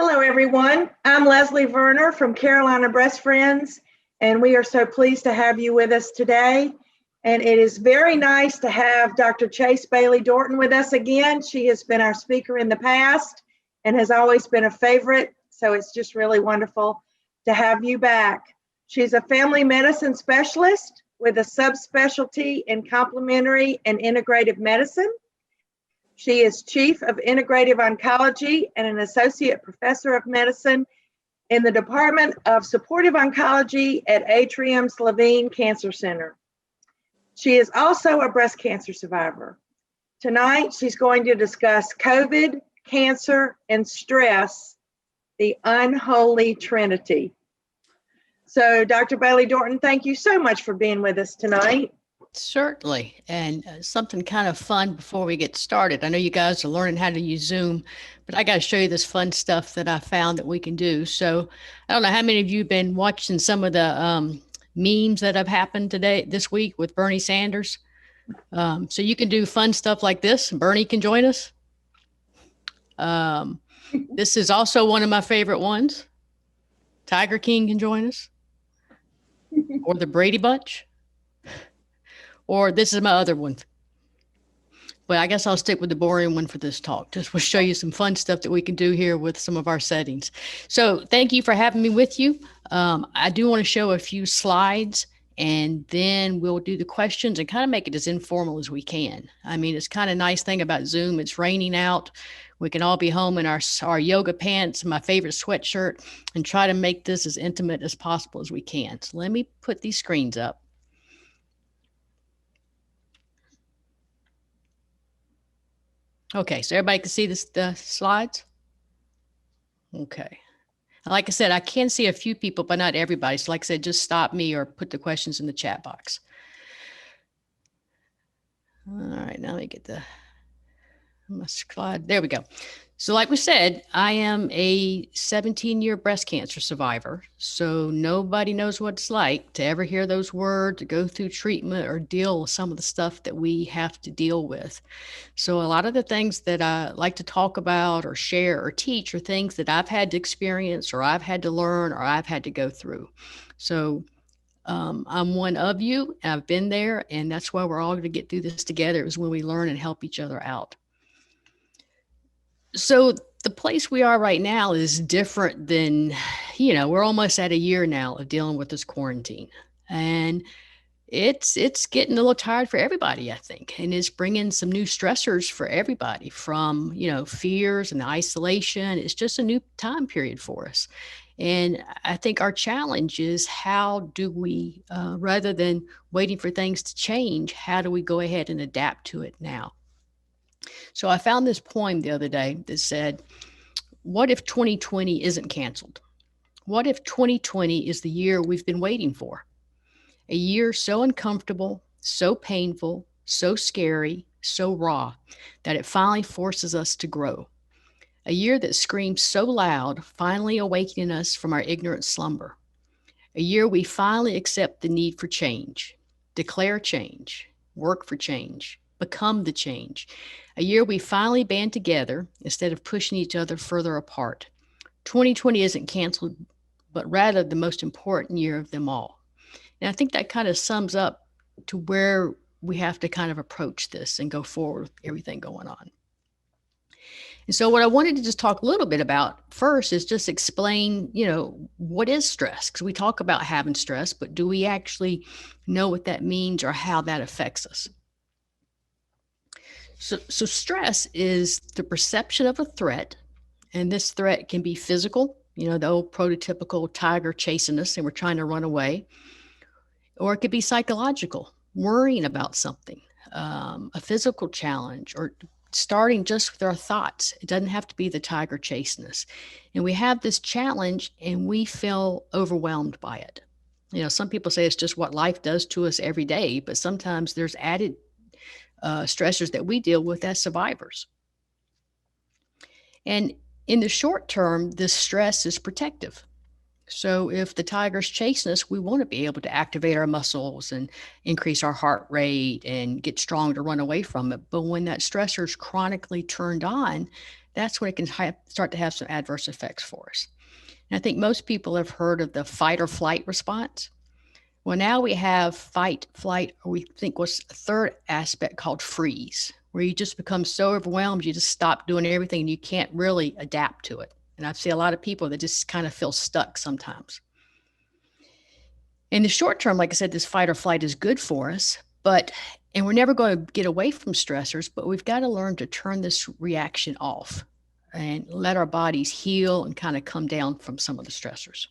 Hello, everyone. I'm Leslie Verner from Carolina Breast Friends, and we are so pleased to have you with us today. And it is very nice to have Dr. Chasse Bailey-Dorton with us again. She has been our speaker in the past and has always been a favorite, so it's just really wonderful to have you back. She's a family medicine specialist with a subspecialty in complementary and integrative medicine. She is Chief of Integrative Oncology and an Associate Professor of Medicine in the Department of Supportive Oncology at Atrium's Levine Cancer Center. She is also a breast cancer survivor. Tonight, she's going to discuss COVID, cancer, and stress, the unholy trinity. So, Dr. Bailey-Dorton, thank you so much for being with us tonight. Certainly. And something kind of fun before we get started. I know you guys are learning how to use Zoom, but I got to show you this fun stuff that I found that we can do. So I don't know how many of you have been watching some of the memes that have happened this week with Bernie Sanders. So you can do fun stuff like this. Bernie can join us. This is also one of my favorite ones. Tiger King can join us. Or the Brady Bunch. Or this is my other one. But I guess I'll stick with the boring one for this talk. Just we'll show you some fun stuff that we can do here with some of our settings. So thank you for having me with you. I do want to show a few slides, and then we'll do the questions and kind of make it as informal as we can. I mean, it's kind of nice thing about Zoom. It's raining out. We can all be home in our yoga pants, my favorite sweatshirt, and try to make this as intimate as possible as we can. So let me put these screens up. Okay, so everybody can see the slides? Okay. Like I said, I can see a few people, but not everybody. So like I said, just stop me or put the questions in the chat box. All right, now let me get my slide. There we go. So like we said, I am a 17-year breast cancer survivor. So nobody knows what it's like to ever hear those words, to go through treatment or deal with some of the stuff that we have to deal with. So a lot of the things that I like to talk about or share or teach are things that I've had to experience or I've had to learn or I've had to go through. So I'm one of you. I've been there, and that's why we're all going to get through this together, is when we learn and help each other out. So the place we are right now is different than, we're almost at a year now of dealing with this quarantine, and it's getting a little tired for everybody, I think. And it's bringing some new stressors for everybody from, fears and isolation. It's just a new time period for us. And I think our challenge is, how do we, rather than waiting for things to change, how do we go ahead and adapt to it now? So I found this poem the other day that said, what if 2020 isn't canceled? What if 2020 is the year we've been waiting for? A year so uncomfortable, so painful, so scary, so raw, that it finally forces us to grow. A year that screams so loud, finally awakening us from our ignorant slumber. A year we finally accept the need for change, declare change, work for change, become the change. A year we finally band together instead of pushing each other further apart. 2020 isn't canceled, but rather the most important year of them all. And I think that kind of sums up to where we have to kind of approach this and go forward with everything going on. And so what I wanted to just talk a little bit about first is just explain, what is stress? Because we talk about having stress, but do we actually know what that means or how that affects us? So stress is the perception of a threat, and this threat can be physical, the old prototypical tiger chasing us and we're trying to run away, or it could be psychological, worrying about something, a physical challenge, or starting just with our thoughts. It doesn't have to be the tiger chasing us. And we have this challenge and we feel overwhelmed by it. Some people say it's just what life does to us every day, but sometimes there's added stressors that we deal with as survivors. And in the short term, this stress is protective. So if the tiger's chasing us, we want to be able to activate our muscles and increase our heart rate and get strong to run away from it. But when that stressor is chronically turned on, that's when it can start to have some adverse effects for us. And I think most people have heard of the fight or flight response. Well, now we have fight, flight, or we think what's a third aspect called freeze, where you just become so overwhelmed, you just stop doing everything and you can't really adapt to it. And I've seen a lot of people that just kind of feel stuck sometimes. In the short term, like I said, this fight or flight is good for us, and we're never going to get away from stressors, but we've got to learn to turn this reaction off and let our bodies heal and kind of come down from some of the stressors.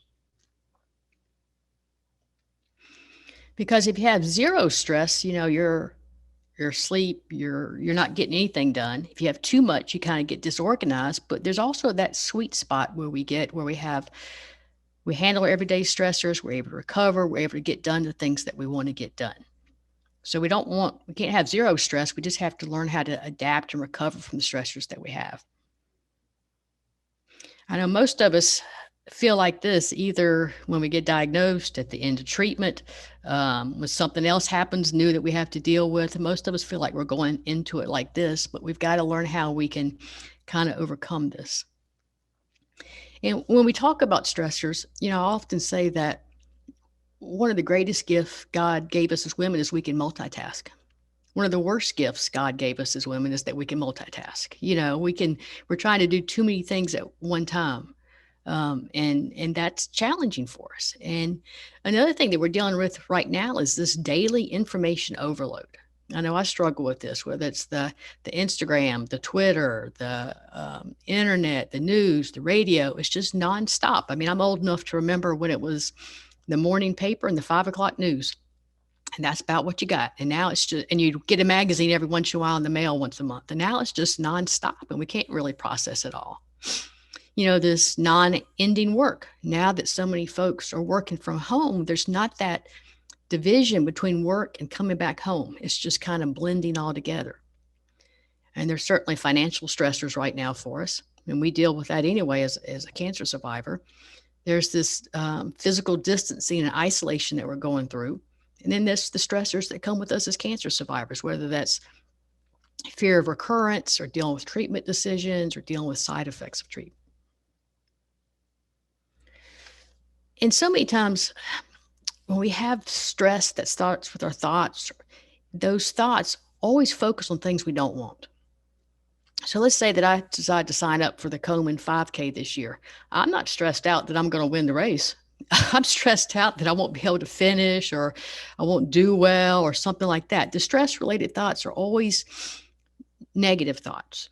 Because if you have zero stress, you're asleep, you're not getting anything done. If you have too much, you kind of get disorganized. But there's also that sweet spot where we handle our everyday stressors, we're able to recover, we're able to get done the things that we want to get done. So we can't have zero stress. We just have to learn how to adapt and recover from the stressors that we have. I know most of us feel like this either when we get diagnosed, at the end of treatment, when something else happens new that we have to deal with. Most of us feel like we're going into it like this, but we've got to learn how we can kind of overcome this. And when we talk about stressors, I often say that one of the greatest gifts God gave us as women is we can multitask. One of the worst gifts God gave us as women is that we can multitask. We're trying to do too many things at one time. And that's challenging for us. And another thing that we're dealing with right now is this daily information overload. I know I struggle with this, whether it's the Instagram, the Twitter, the internet, the news, the radio. It's just nonstop. I mean, I'm old enough to remember when it was the morning paper and the 5 o'clock news. And that's about what you got. And now it's just, and you get a magazine every once in a while in the mail once a month. And now it's just nonstop and we can't really process it all. This non-ending work. Now that so many folks are working from home, there's not that division between work and coming back home. It's just kind of blending all together. And there's certainly financial stressors right now for us. And we deal with that anyway as a cancer survivor. There's this physical distancing and isolation that we're going through. And then there's the stressors that come with us as cancer survivors, whether that's fear of recurrence or dealing with treatment decisions or dealing with side effects of treatment. And so many times when we have stress that starts with our thoughts, those thoughts always focus on things we don't want. So let's say that I decide to sign up for the Komen 5K this year. I'm not stressed out that I'm going to win the race. I'm stressed out that I won't be able to finish or I won't do well or something like that. The stress-related thoughts are always negative thoughts.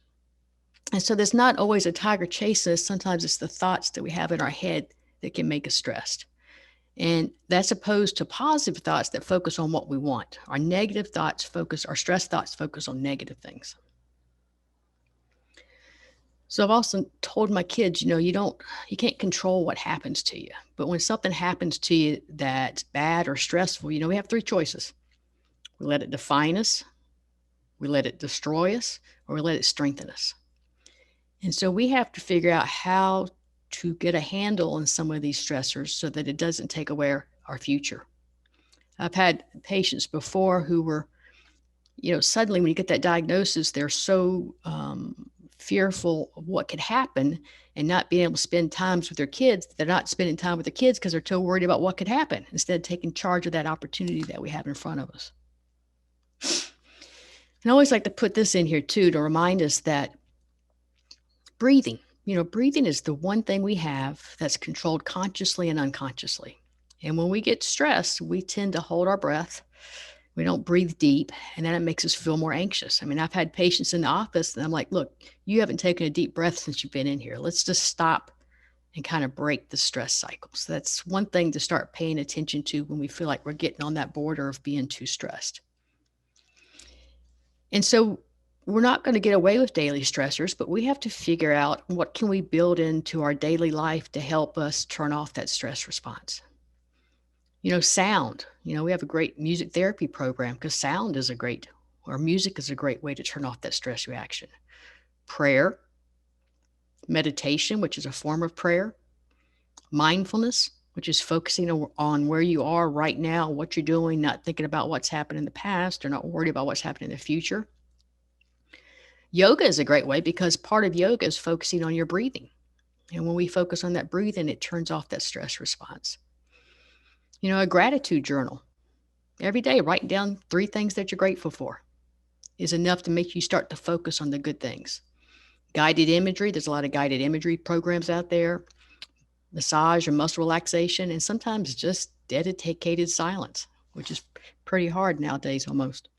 And so there's not always a tiger chasing us. Sometimes it's the thoughts that we have in our head that can make us stressed. And that's opposed to positive thoughts that focus on what we want. Our stress thoughts focus on negative things. So I've also told my kids, you can't control what happens to you. But when something happens to you that's bad or stressful, we have 3 choices. We let it define us, we let it destroy us, or we let it strengthen us. And so we have to figure out how to get a handle on some of these stressors so that it doesn't take away our future. I've had patients before who were, suddenly when you get that diagnosis, they're so fearful of what could happen and not being able to spend times with their kids. They're not spending time with the kids because they're too worried about what could happen instead of taking charge of that opportunity that we have in front of us. And I always like to put this in here too, to remind us that breathing is the one thing we have that's controlled consciously and unconsciously. And when we get stressed, we tend to hold our breath. We don't breathe deep, and then it makes us feel more anxious. I mean, I've had patients in the office, and I'm like, look, you haven't taken a deep breath since you've been in here. Let's just stop and kind of break the stress cycle. So that's one thing to start paying attention to when we feel like we're getting on that border of being too stressed. And so we're not going to get away with daily stressors, but we have to figure out what can we build into our daily life to help us turn off that stress response. Sound. We have a great music therapy program because music is a great way to turn off that stress reaction. Prayer, meditation, which is a form of prayer, mindfulness, which is focusing on where you are right now, what you're doing, not thinking about what's happened in the past or not worried about what's happening in the future. Yoga is a great way because part of yoga is focusing on your breathing. And when we focus on that breathing, it turns off that stress response. A gratitude journal. Every day, write down 3 things that you're grateful for is enough to make you start to focus on the good things. Guided imagery, there's a lot of guided imagery programs out there, massage or muscle relaxation, and sometimes just dedicated silence, which is pretty hard nowadays almost.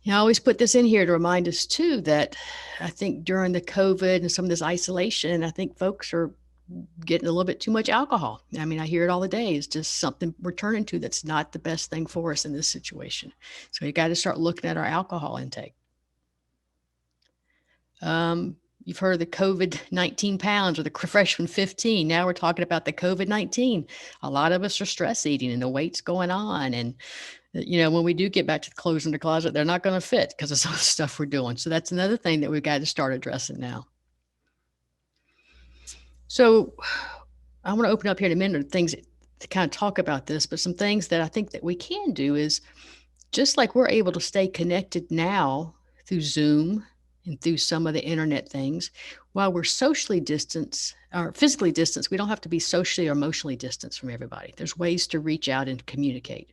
I always put this in here to remind us too that I think during the COVID and some of this isolation, I think folks are getting a little bit too much alcohol. I mean, I hear it all the day. It's just something we're turning to that's not the best thing for us in this situation. So you got to start looking at our alcohol intake. You've heard of the COVID-19 pounds or the freshman 15. Now we're talking about the COVID-19. A lot of us are stress eating and the weight's going on. And, when we do get back to the clothes in the closet, they're not going to fit because of some of the stuff we're doing. So that's another thing that we've got to start addressing now. So I want to open up here in a minute things to kind of talk about this, but some things that I think that we can do is just like we're able to stay connected now through Zoom and through some of the internet things, while we're socially distanced or physically distanced, we don't have to be socially or emotionally distanced from everybody. There's ways to reach out and communicate.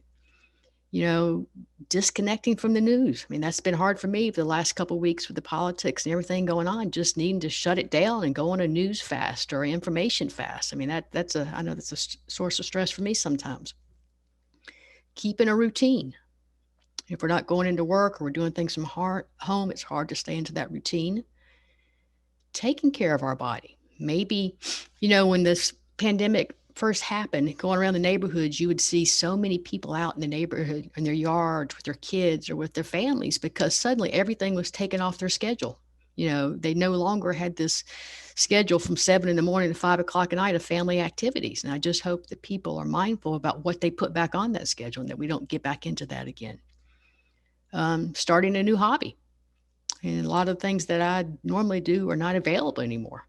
Disconnecting from the news. I mean, that's been hard for me for the last couple of weeks with the politics and everything going on, just needing to shut it down and go on a news fast or information fast. I mean, I know that's a source of stress for me sometimes. Keeping a routine. If we're not going into work or we're doing things from home, it's hard to stay into that routine. Taking care of our body. Maybe, when this pandemic first happened, going around the neighborhoods, you would see so many people out in the neighborhood in their yards with their kids or with their families because suddenly everything was taken off their schedule. They no longer had this schedule from 7 in the morning to 5 o'clock at night of family activities. And I just hope that people are mindful about what they put back on that schedule and that we don't get back into that again. Starting a new hobby. And a lot of things that I normally do are not available anymore.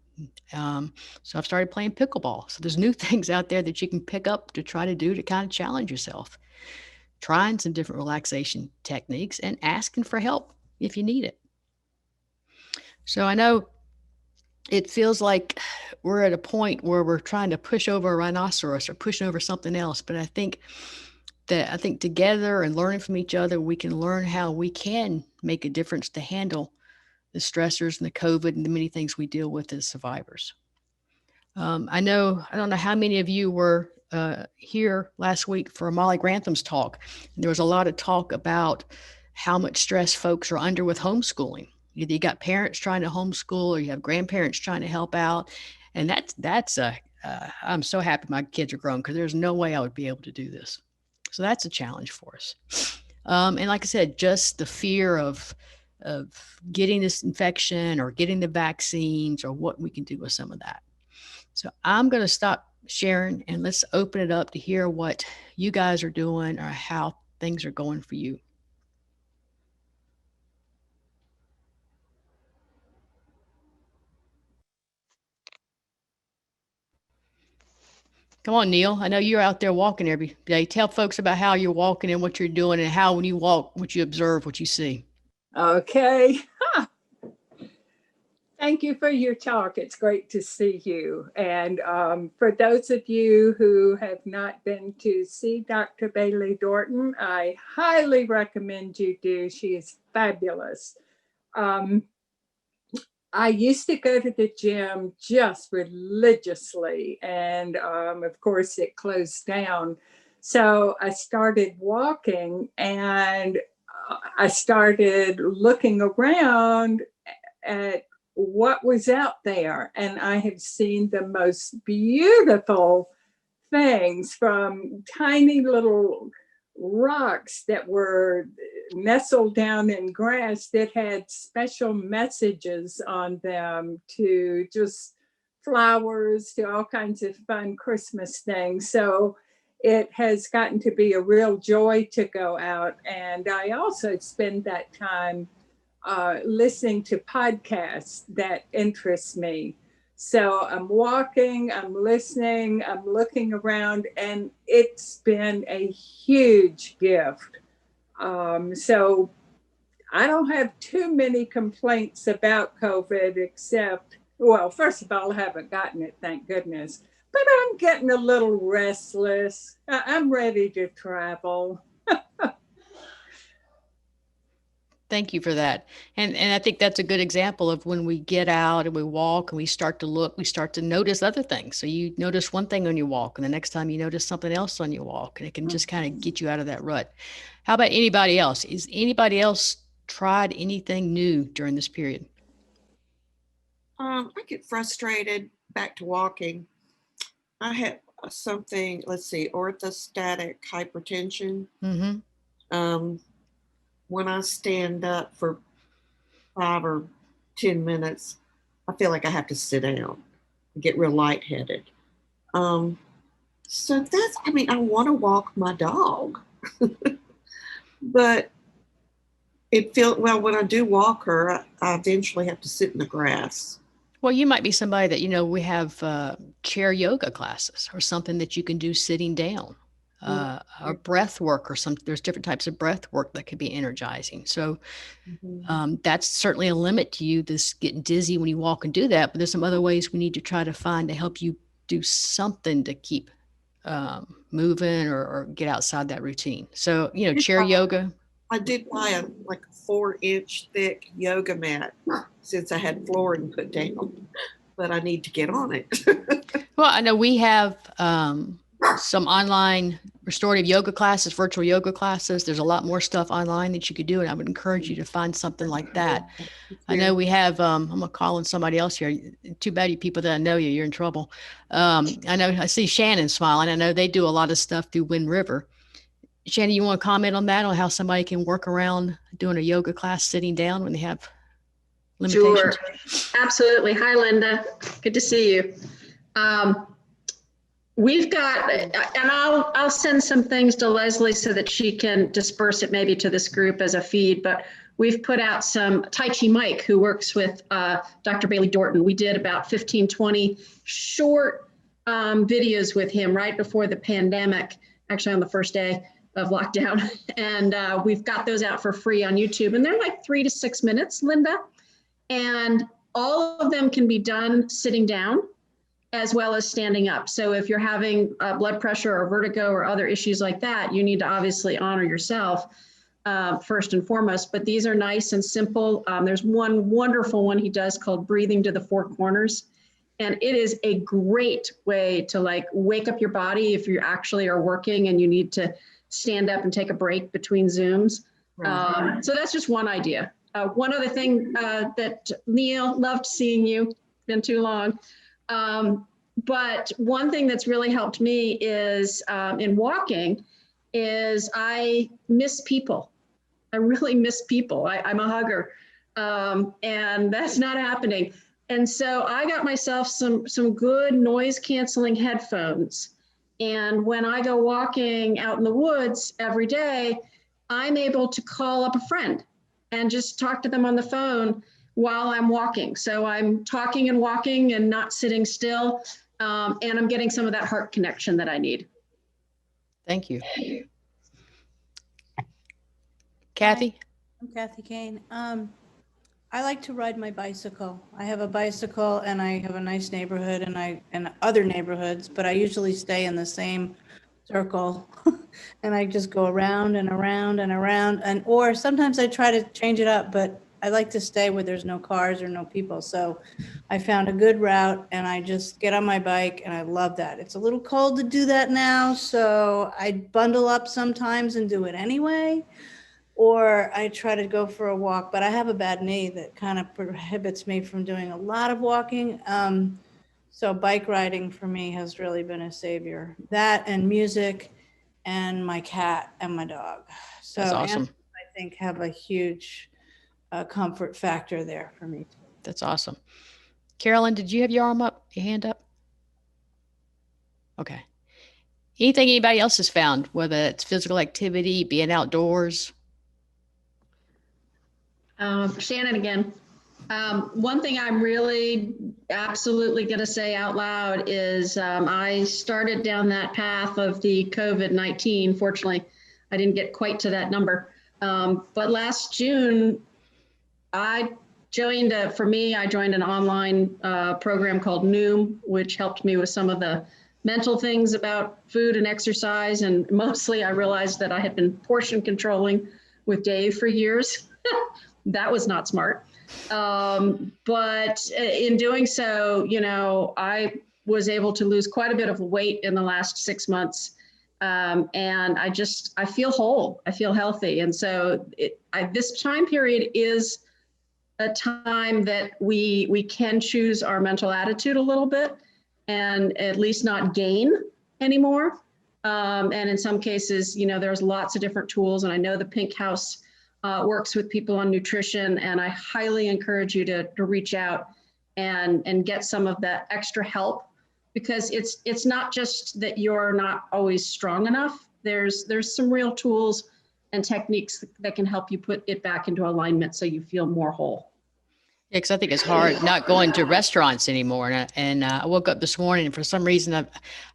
So I've started playing pickleball. So there's new things out there that you can pick up to try to do to kind of challenge yourself. Trying some different relaxation techniques and asking for help if you need it. So I know it feels like we're at a point where we're trying to push over a rhinoceros or pushing over something else. But I think together and learning from each other, we can learn how we can make a difference to handle the stressors and the COVID and the many things we deal with as survivors. I don't know how many of you were here last week for Molly Grantham's talk. There was a lot of talk about how much stress folks are under with homeschooling. Either you got parents trying to homeschool or you have grandparents trying to help out. And I'm so happy my kids are grown because there's no way I would be able to do this. So that's a challenge for us. And like I said, just the fear of getting this infection or getting the vaccines or what we can do with some of that. So I'm going to stop sharing and let's open it up to hear what you guys are doing or how things are going for you. Come on, Neil. I know you're out there walking every day. Tell folks about how you're walking and what you're doing and how when you walk, what you observe, what you see. Okay. Thank you for your talk. It's great to see you. And for those of you who have not been to see Dr. Bailey-Dorton, I highly recommend you do. She is fabulous. I used to go to the gym just religiously, and of course it closed down. So I started walking and I started looking around at what was out there. And I have seen the most beautiful things, from tiny little rocks that were nestled down in grass that had special messages on them, to just flowers, to all kinds of fun Christmas things. So it has gotten to be a real joy to go out. And I also spend that time listening to podcasts that interest me. So I'm walking, I'm listening, I'm looking around, and it's been a huge gift. So I don't have too many complaints about COVID except, well, first of all, I haven't gotten it, thank goodness. But I'm getting a little restless. I'm ready to travel. Thank you for that. And I think that's a good example of when we get out and we walk and we start to look, we start to notice other things. So you notice one thing on your walk, and the next time you notice something else on your walk, and it can just kind of get you out of that rut. How about anybody else? Is anybody else tried anything new during this period? I get frustrated back to walking. I had something, let's see, orthostatic hypertension. Mm-hmm. When I stand up for 5 or 10 minutes, I feel like I have to sit down. I get real lightheaded. So that's, I mean, I want to walk my dog, but it feels, well, when I do walk her, I eventually have to sit in the grass. Well, you might be somebody that, you know, we have chair yoga classes or something that you can do sitting down, or breath work or something. There's different types of breath work that could be energizing. So that's certainly a limit to you, this getting dizzy when you walk and do that. But there's some other ways we need to try to find to help you do something to keep moving or get outside that routine. So, you know, chair yoga. I did buy a 4-inch thick yoga mat since I had flooring put down, but I need to get on it. Well, I know we have some online restorative yoga classes, virtual yoga classes. There's a lot more stuff online that you could do, and I would encourage you to find something like that. I know we have, I'm going to call on somebody else here. Too bad you people that know you, you're in trouble. I know I see Shannon smiling. I know they do a lot of stuff through Wind River. Shannon, you want to comment on that, on how somebody can work around doing a yoga class sitting down when they have limitations? Sure, absolutely. Hi, Linda. Good to see you. We've got, and I'll send some things to Leslie so that she can disperse it maybe to this group as a feed, but we've put out some Tai Chi Mike, who works with Dr. Bailey-Dorton. We did about 15, 20 short videos with him right before the pandemic, actually on the first day of lockdown. And we've got those out for free on YouTube. And they're like 3 to 6 minutes, Linda. And all of them can be done sitting down as well as standing up. So if you're having blood pressure or vertigo or other issues like that, you need to obviously honor yourself first and foremost. But these are nice and simple. There's one wonderful one he does called Breathing to the Four Corners. And it is a great way to like wake up your body if you actually are working and you need to stand up and take a break between Zooms. Right. So that's just one idea. One other thing that Neil, loved seeing you, been too long. But one thing that's really helped me is in walking is I miss people. I really miss people. I'm a hugger, and that's not happening. And so I got myself some good noise canceling headphones. And when I go walking out in the woods every day, I'm able to call up a friend and just talk to them on the phone while I'm walking. So I'm talking and walking and not sitting still. And I'm getting some of that heart connection that I need. Thank you. Kathy? Hi, I'm Kathy Kane. I like to ride my bicycle. I have a bicycle and I have a nice neighborhood and other neighborhoods, but I usually stay in the same circle and I just go around and around and around, or sometimes I try to change it up, but I like to stay where there's no cars or no people. So I found a good route and I just get on my bike and I love that. It's a little cold to do that now, so I bundle up sometimes and do it anyway. Or I try to go for a walk, but I have a bad knee that kind of prohibits me from doing a lot of walking. So bike riding for me has really been a savior. That and music and my cat and my dog. So that's awesome. Animals, I think, have a huge comfort factor there for me. That's awesome. Carolyn, did you have your hand up? Okay. Anything anybody else has found, whether it's physical activity, being outdoors? Shannon again. One thing I'm really absolutely going to say out loud is I started down that path of the COVID-19. Fortunately, I didn't get quite to that number. But last June, I joined an online program called Noom, which helped me with some of the mental things about food and exercise. And mostly I realized that I had been portion controlling with Dave for years. That was not smart. But in doing so, I was able to lose quite a bit of weight in the last 6 months. And I feel whole, I feel healthy. And so this time period is a time that we can choose our mental attitude a little bit and at least not gain anymore. And in some cases, there's lots of different tools. And I know the Pink House works with people on nutrition. And I highly encourage you to reach out and get some of that extra help, because it's not just that you're not always strong enough. There's some real tools and techniques that can help you put it back into alignment so you feel more whole. Yeah, because I think it's hard not going to restaurants anymore. And I woke up this morning and for some reason I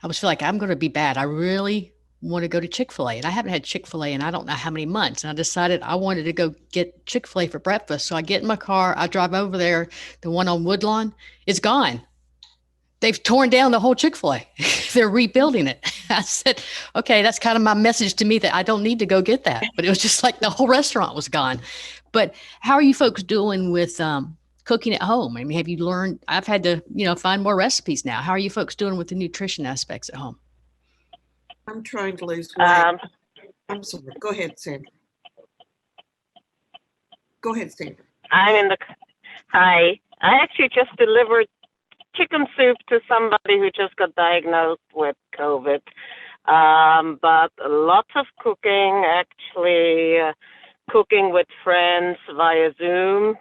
was feeling like I'm going to be bad. I really want to go to Chick-fil-A, and I haven't had Chick-fil-A in I don't know how many months. And I decided I wanted to go get Chick-fil-A for breakfast. So I get in my car, I drive over there, the one on Woodlawn, it's gone. They've torn down the whole Chick-fil-A. They're rebuilding it. I said, okay, that's kind of my message to me that I don't need to go get that. But it was just like the whole restaurant was gone. But how are you folks doing with cooking at home? I mean, have you learned? I've had to, find more recipes now. How are you folks doing with the nutrition aspects at home? I'm trying to lose weight. I'm sorry. Go ahead, Sandra. Go ahead, Sandra. Hi. I actually just delivered chicken soup to somebody who just got diagnosed with COVID. But lots of cooking, actually cooking with friends via Zoom.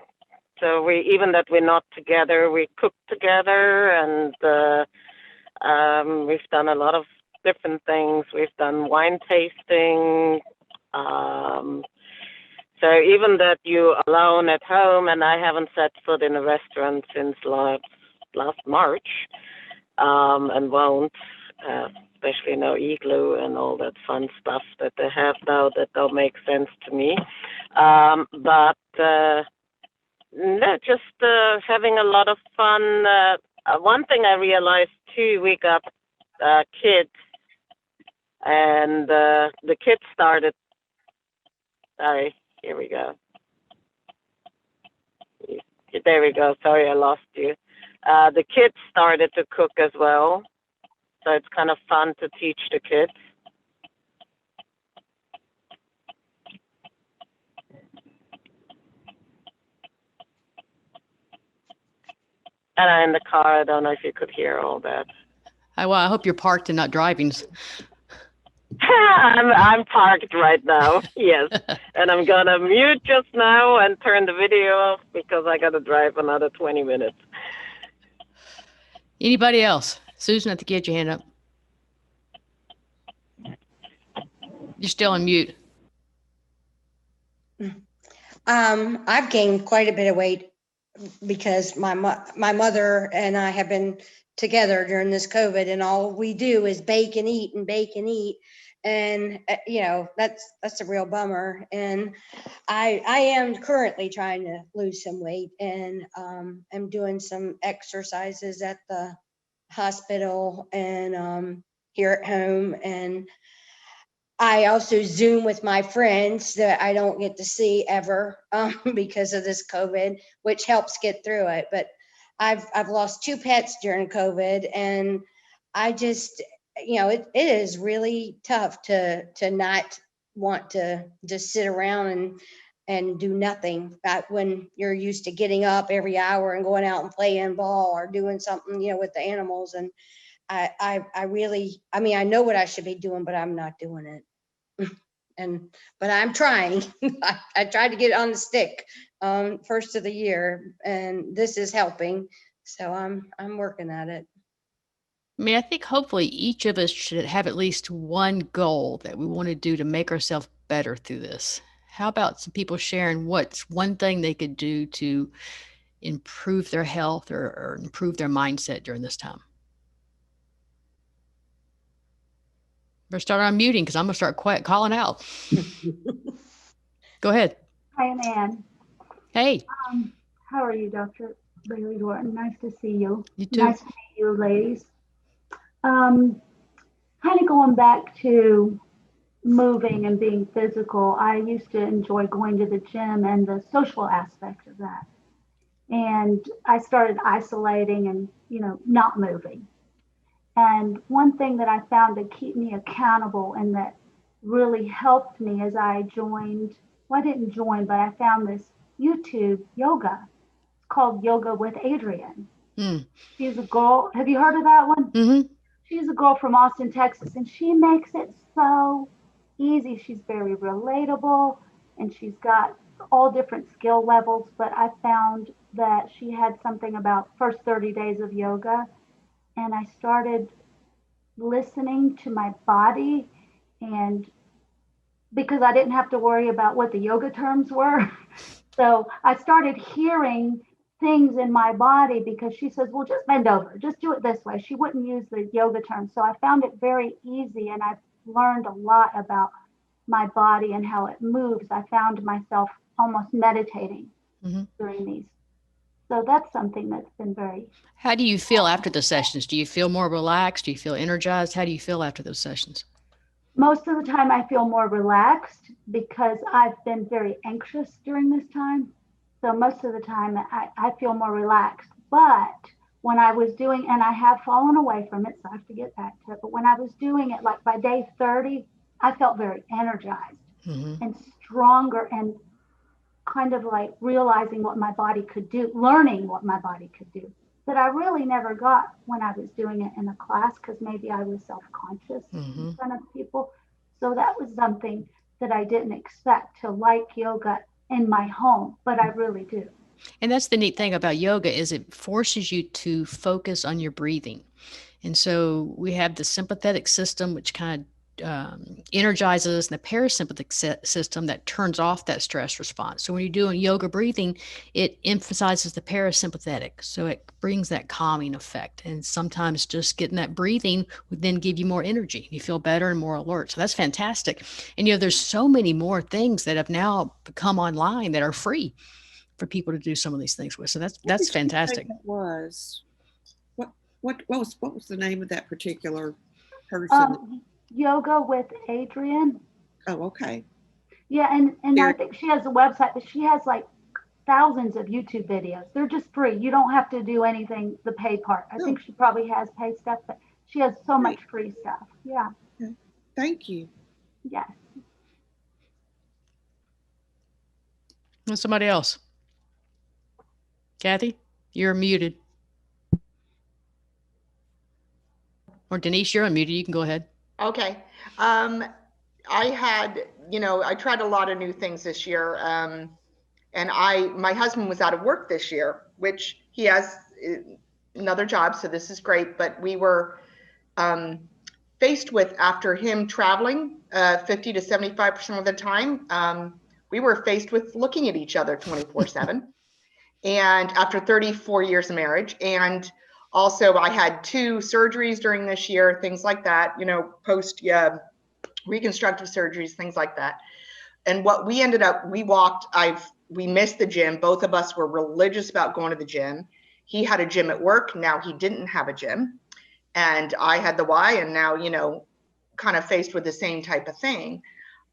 So even that we're not together, we cook together, and we've done a lot of different things. We've done wine tasting. So even that you're alone at home, and I haven't set foot in a restaurant since last March, and won't, especially no igloo and all that fun stuff that they have now that don't make sense to me. No, just having a lot of fun. One thing I realized too, we got kids, and the kids started. Sorry, here we go. There we go. Sorry, I lost you. The kids started to cook as well, so it's kind of fun to teach the kids. And I'm in the car. I don't know if you could hear all that. Well, I hope you're parked and not driving. I'm parked right now, yes. And I'm going to mute just now and turn the video off because I got to drive another 20 minutes. Anybody else? Susan, I think you had your hand up. You're still on mute. I've gained quite a bit of weight because my mother and I have been together during this COVID, and all we do is bake and eat and bake and eat. And, that's a real bummer. And I am currently trying to lose some weight, and I'm doing some exercises at the hospital and here at home. And I also Zoom with my friends that I don't get to see ever because of this COVID, which helps get through it. But I've lost 2 pets during COVID, and I just, it is really tough to not want to just sit around and do nothing. When you're used to getting up every hour and going out and playing ball or doing something, with the animals. And I know what I should be doing, but I'm not doing it. But I'm trying. I tried to get on the stick first of the year, and this is helping. So I'm working at it. I mean, I think hopefully each of us should have at least one goal that we want to do to make ourselves better through this. How about some people sharing what's one thing they could do to improve their health or improve their mindset during this time? Better start unmuting because I'm going to start calling out. Go ahead. Hi, I'm Ann. Hey, How are you, Dr. Bailey-Dorton? Nice to see you. you too. Nice to meet you, ladies. Kind of going back to moving and being physical, I used to enjoy going to the gym and the social aspect of that. And I started isolating and, not moving. And one thing that I found to keep me accountable and that really helped me as I joined, well, I didn't join, but I found this YouTube yoga. It's called Yoga with Adrien. Mm. She's a girl. Have you heard of that one? Mm-hmm. She's a girl from Austin, Texas, and she makes it so easy. She's very relatable, and she's got all different skill levels. But I found that she had something about first 30 days of yoga, and I started listening to my body, and because I didn't have to worry about what the yoga terms were. So I started hearing things in my body because she says, well, just bend over, just do it this way. She wouldn't use the yoga term. So I found it very easy, and I've learned a lot about my body and how it moves. I found myself almost meditating during these. So that's something that's been very. How do you feel after the sessions? Do you feel more relaxed? Do you feel energized? How do you feel after those sessions? Most of the time I feel more relaxed because I've been very anxious during this time. So most of the time I feel more relaxed. But when I was doing, and I have fallen away from it, so I have to get back to it. But when I was doing it, like by day 30, I felt very energized and stronger and kind of like realizing what my body could do, learning what my body could do. That I really never got when I was doing it in a class because maybe I was self-conscious in front of people. So that was something that I didn't expect to like yoga in my home, but I really do. And that's the neat thing about yoga is it forces you to focus on your breathing. And so we have the sympathetic system, which kind of energizes, and the parasympathetic system that turns off that stress response. So when you're doing yoga breathing, it emphasizes the parasympathetic. So it brings that calming effect. And sometimes just getting that breathing would then give you more energy. You feel better and more alert. So that's fantastic. And, there's so many more things that have now come online that are free for people to do some of these things with. So that's fantastic. What was the name of that particular person? Yoga with Adrien. Oh, okay. Yeah, and I think she has a website, but she has like thousands of YouTube videos. They're just free. You don't have to do anything, the pay part. I think she probably has paid stuff, but she has so much free stuff. Yeah. Okay. Thank you. Yes. And somebody else. Kathy, you're muted. Or Denise, you're unmuted. You can go ahead. Okay. I had, I tried a lot of new things this year. And my husband was out of work this year, which he has another job. So this is great. But we were faced with, after him traveling 50 to 75% of the time, we were faced with looking at each other 24/7. And after 34 years of marriage, and also I had 2 surgeries during this year, things like that, post reconstructive surgeries, things like that. And what we ended up, we missed the gym. Both of us were religious about going to the gym. He had a gym at work. Now he didn't have a gym. And I had the Y, and now, kind of faced with the same type of thing.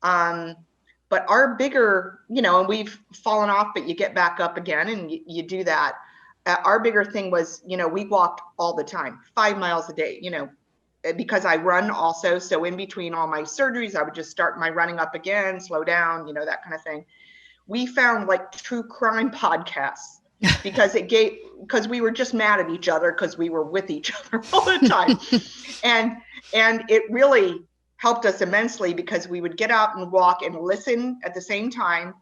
But our bigger, and we've fallen off, but you get back up again and you do that. Our bigger thing was, we walked all the time, 5 miles a day, because I run also. So in between all my surgeries, I would just start my running up again, slow down, that kind of thing. We found like true crime podcasts because because we were just mad at each other because we were with each other all the time. And it really helped us immensely because we would get out and walk and listen at the same time.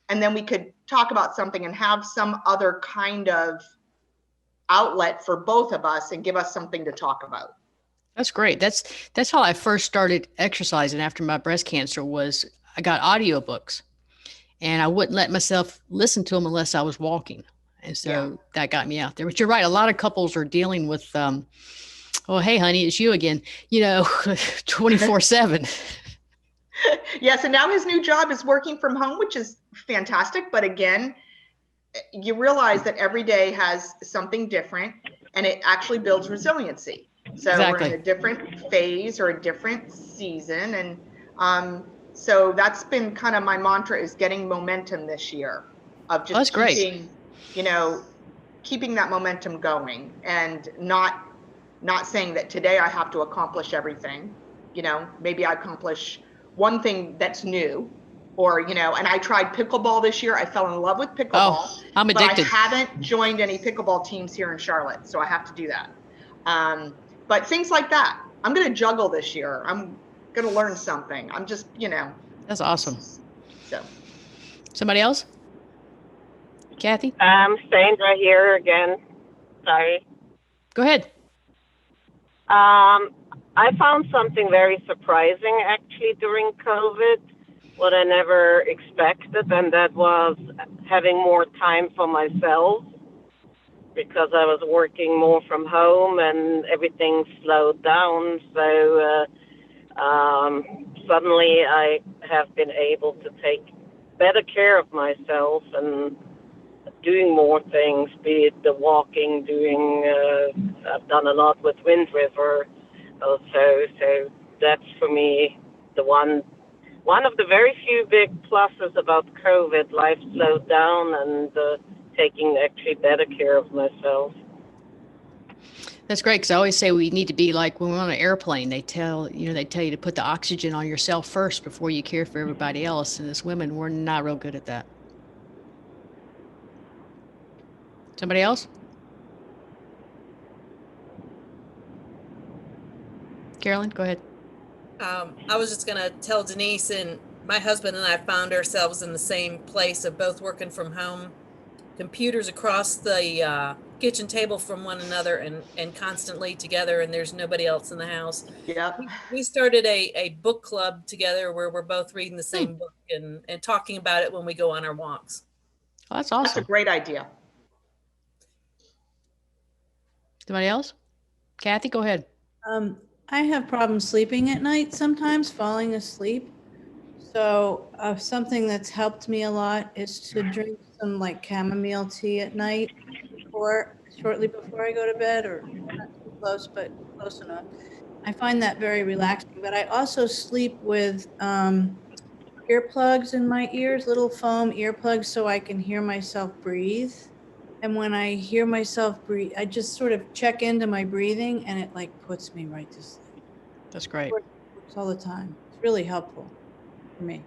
And then we could talk about something and have some other kind of outlet for both of us and give us something to talk about. That's great. That's how I first started exercising after my breast cancer. Was I got audiobooks, and I wouldn't let myself listen to them unless I was walking. And so that got me out there. But you're right. A lot of couples are dealing with, oh, hey, honey, it's you again, 24/7. Yes, and now his new job is working from home, which is fantastic. But again, you realize that every day has something different, and it actually builds resiliency. So Exactly. we're in a different phase or a different season, and so that's been kind of my mantra, is getting momentum this year, of just That's great. keeping that momentum going, and not saying that today I have to accomplish everything. Maybe I accomplish one thing that's new, or and I tried pickleball this year. I fell in love with pickleball. Oh, I'm but I addicted. haven't joined any pickleball teams here in Charlotte, so I have to do that. But things like that, I'm going to juggle this year. I'm going to learn something. I'm just, That's awesome. so. Somebody else? Kathy? Staying right here again. Sorry. Go ahead. I found something very surprising actually during COVID, what I never expected, and that was having more time for myself, because I was working more from home and everything slowed down. So suddenly I have been able to take better care of myself and doing more things, be it the walking, I've done a lot with Wind River also. So that's for me the one of the very few big pluses about COVID. Life slowed down, and taking actually better care of myself. That's great, because I always say we need to be like when we're on an airplane. They tell you to put the oxygen on yourself first before you care for everybody else. And as women, we're not real good at that. Somebody else? Carolyn, go ahead. I was just going to tell Denise, and my husband and I found ourselves in the same place of both working from home, computers across the kitchen table from one another, and constantly together, and there's nobody else in the house. Yeah. We started a book club together where we're both reading the same book and talking about it when we go on our walks. Oh, that's awesome. That's a great idea. Somebody else? Kathy, go ahead. I have problems sleeping at night sometimes, falling asleep. So something that's helped me a lot is to drink some like chamomile tea at night shortly before I go to bed, or not too close, but close enough. I find that very relaxing, but I also sleep with earplugs in my ears, little foam earplugs, so I can hear myself breathe. And when I hear myself breathe, I just sort of check into my breathing, and it like puts me right to sleep. That's great. It works all the time. It's really helpful for me.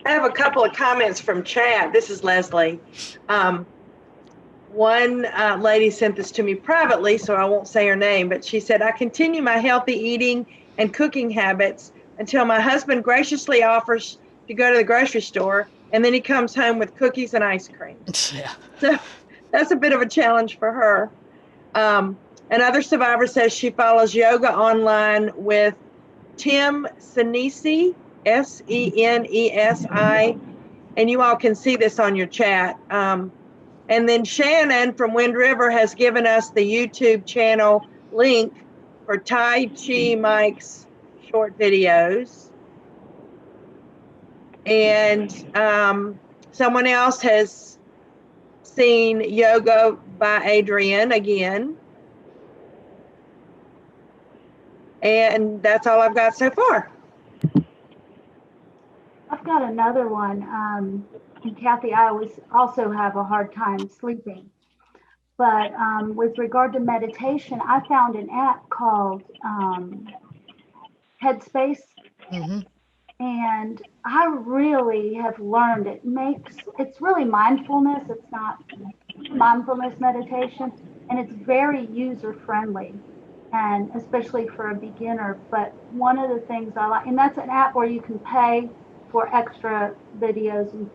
I have a couple of comments from chat. This is Leslie. One lady sent this to me privately, so I won't say her name, but she said, I continue my healthy eating and cooking habits until my husband graciously offers to go to the grocery store, and then he comes home with cookies and ice cream. Yeah. So that's a bit of a challenge for her. Another survivor says she follows yoga online with Tim Senesi, Senesi, and you all can see this on your chat. And then Shannon from Wind River has given us the YouTube channel link for Tai Chi Mike's short videos. And someone else has seen yoga by Adrien again. And that's all I've got so far. I've got another one. And Kathy, I always also have a hard time sleeping. But with regard to meditation, I found an app called Headspace. Mm-hmm. And I really have learned it's really mindfulness. It's not mindfulness meditation. And it's very user friendly, and especially for a beginner. But one of the things I like, and that's an app where you can pay for extra videos and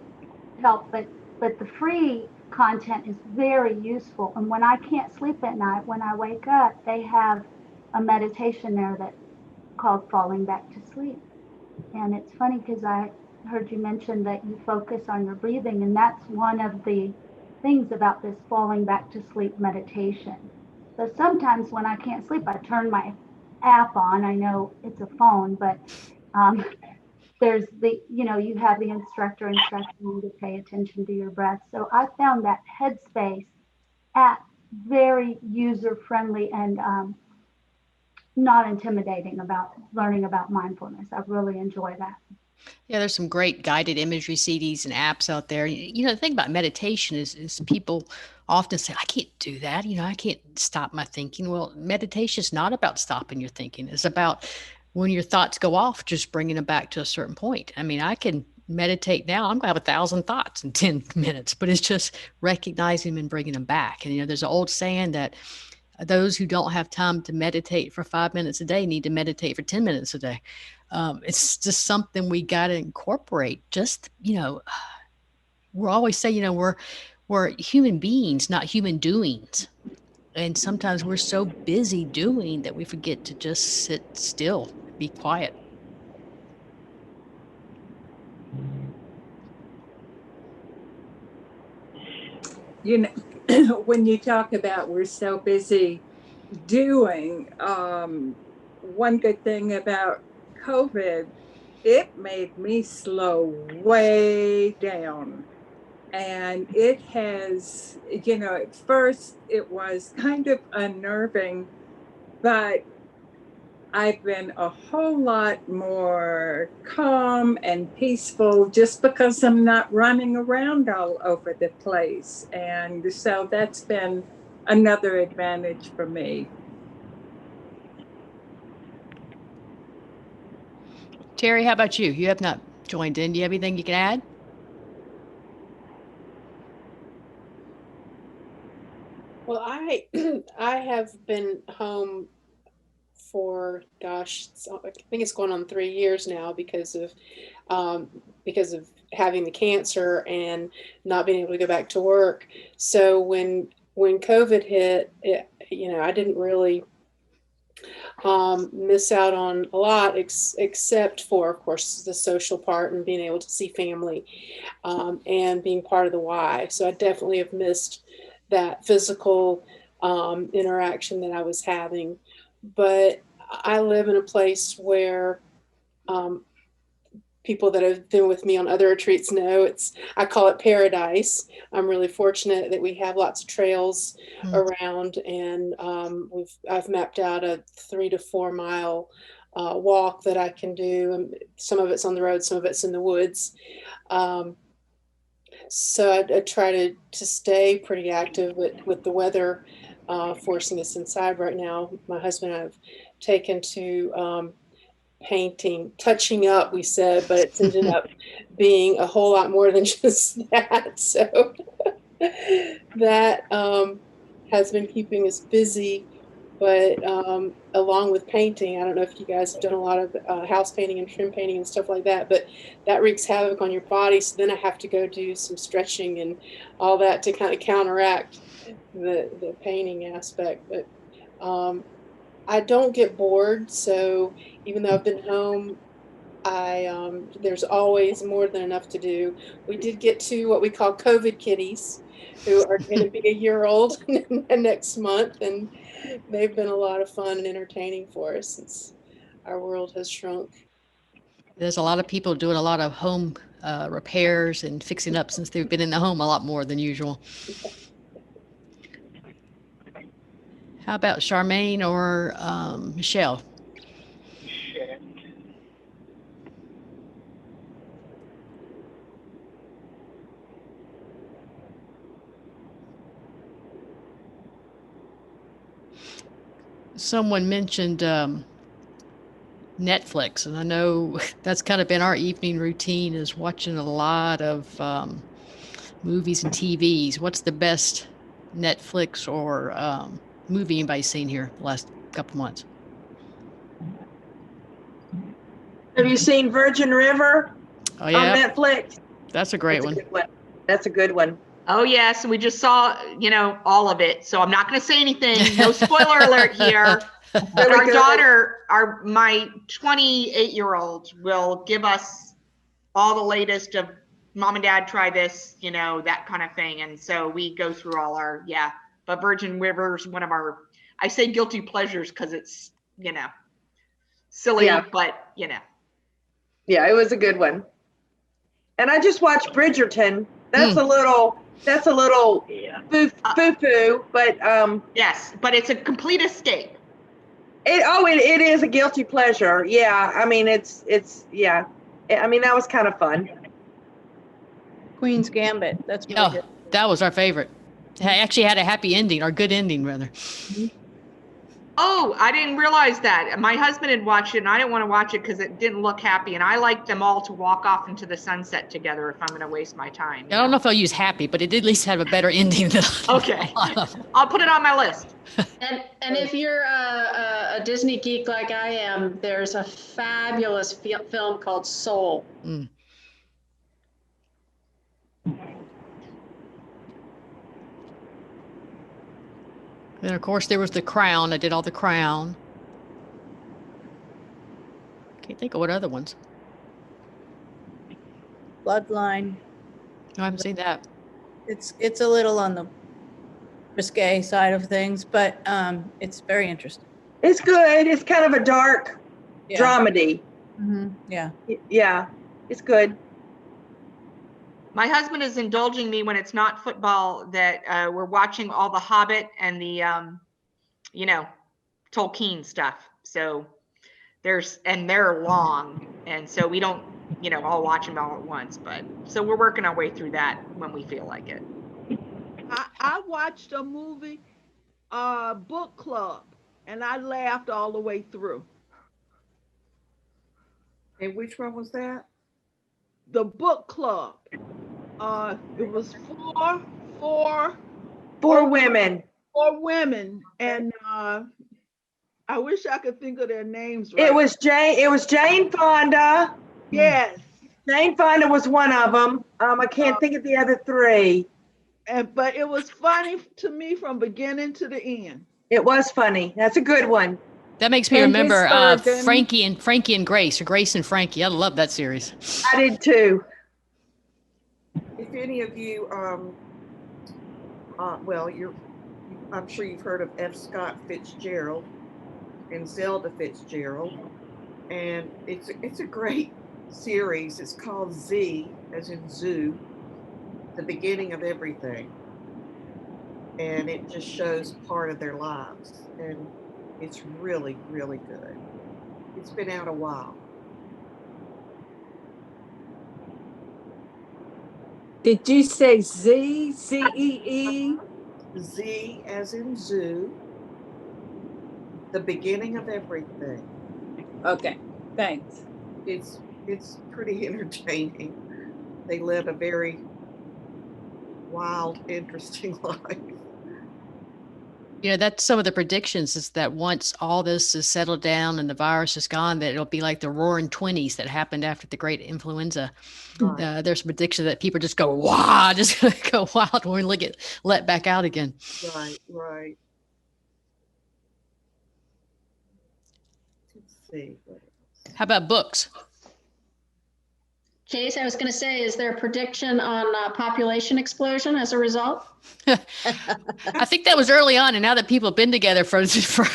help, but the free content is very useful. And when I can't sleep at night, when I wake up, they have a meditation there that's called Falling Back to Sleep. And it's funny because I heard you mention that you focus on your breathing, and that's one of the things about this falling back to sleep meditation. So sometimes when I can't sleep, I turn my app on. I know it's a phone, but there's the, you have the instructor instructing you to pay attention to your breath. So I found that Headspace app very user friendly and not intimidating about learning about mindfulness. I really enjoy that. Yeah, there's some great guided imagery CDs and apps out there. The thing about meditation is people often say, I can't do that. I can't stop my thinking. Well, meditation is not about stopping your thinking. It's about when your thoughts go off, just bringing them back to a certain point. I mean, I can meditate now. I'm going to have 1,000 thoughts in 10 minutes, but it's just recognizing them and bringing them back. And, there's an old saying that those who don't have time to meditate for 5 minutes a day need to meditate for 10 minutes a day. It's just something we got to incorporate. Just, we're always saying, we're human beings, not human doings. And sometimes we're so busy doing that we forget to just sit still, be quiet. When you talk about we're so busy doing, one good thing about COVID, it made me slow way down. And it has, at first it was kind of unnerving, but I've been a whole lot more calm and peaceful just because I'm not running around all over the place. And so that's been another advantage for me. Terry, how about you? You have not joined in. Do you have anything you can add? Well, I have been home for, gosh, I think it's going on 3 years now because of having the cancer and not being able to go back to work. So when COVID hit, I didn't really miss out on a lot, except for, of course, the social part and being able to see family and being part of the Y. So I definitely have missed that physical interaction that I was having. But I live in a place where people that have been with me on other retreats know I call it paradise. I'm really fortunate that we have lots of trails around, and I've mapped out a 3 to 4 mile walk that I can do. And some of it's on the road, some of it's in the woods. So I try to stay pretty active with the weather forcing us inside right now. My husband and I have taken to painting, touching up, we said, but it's ended up being a whole lot more than just that. So that has been keeping us busy. But along with painting, I don't know if you guys have done a lot of house painting and trim painting and stuff like that, but that wreaks havoc on your body. So then I have to go do some stretching and all that to kind of counteract the painting aspect. But I don't get bored. So even though I've been home, there's always more than enough to do. We did get 2 what we call COVID kitties, who are going to be a year old next month, and they've been a lot of fun and entertaining for us since our world has shrunk. There's a lot of people doing a lot of home repairs and fixing up since they've been in the home a lot more than usual. How about Charmaine or Michelle? Someone mentioned Netflix, and I know that's kind of been our evening routine, is watching a lot of movies and TVs. What's the best Netflix or movie anybody's seen here the last couple months? Have you seen Virgin River Oh yeah, on Netflix? that's a great one. That's a good one. Oh yes, we just saw, all of it. So I'm not going to say anything. No spoiler alert here. But our daughter, my 28-year-old will give us all the latest of mom and dad try this, that kind of thing. And so we go through all but Virgin River's one of our, I say guilty pleasures because it's, silly, Yeah. but Yeah, it was a good one. And I just watched Bridgerton. That's a little foo-foo, but yes, but it's a complete escape. it is a guilty pleasure. Yeah, I mean it's yeah. I mean that was kind of fun. Queen's Gambit. That's really Yeah, good. that was our favorite. It actually had a happy ending, or good ending rather. Oh, I didn't realize that. My husband had watched it, and I didn't want to watch it because it didn't look happy. And I like them all to walk off into the sunset together if I'm going to waste my time. I don't know if I'll use happy, but it did at least have a better ending than Okay, I'll put it on my list. And if you're a Disney geek like I am, there's a fabulous film called Soul. Then of course there was The Crown. I did all The Crown. Can't think of what other ones. Bloodline. I haven't seen that. It's a little on the risque side of things, but it's very interesting. It's good. It's kind of a dark dramedy. Yeah. Yeah, it's good. My husband is indulging me when it's not football that we're watching all the Hobbit and the, Tolkien stuff. So they're long. And so we don't, all watch them all at once. But so we're working our way through that when we feel like it. I watched a movie, Book Club, and I laughed all the way through. And which one was that? The Book Club. It was four women. 4 women, and I wish I could think of their names right. It was Jane Fonda. Yes. Jane Fonda was one of them. I can't think of the other 3. But it was funny to me from beginning to the end. It was funny. That's a good one. That makes me remember Frankie and Grace, or Grace and Frankie. I love that series. I did too. If any of you, I'm sure you've heard of F. Scott Fitzgerald and Zelda Fitzgerald, and it's a great series. It's called Z, as in zoo, the beginning of everything, and it just shows part of their lives, and it's really, really good. It's been out a while. Did you say Z, Z-E-E? Z as in zoo, the beginning of everything. Okay, thanks. It's pretty entertaining. They live a very wild, interesting life. That's some of the predictions, is that once all this is settled down and the virus is gone, that it'll be like the Roaring '20s that happened after the great influenza. Right. There's a prediction that people just go, wow, just go wild when we get let back out again. Right. Let's see. How about books? Chase, I was going to say, is there a prediction on population explosion as a result? I think that was early on, and now that people have been together for a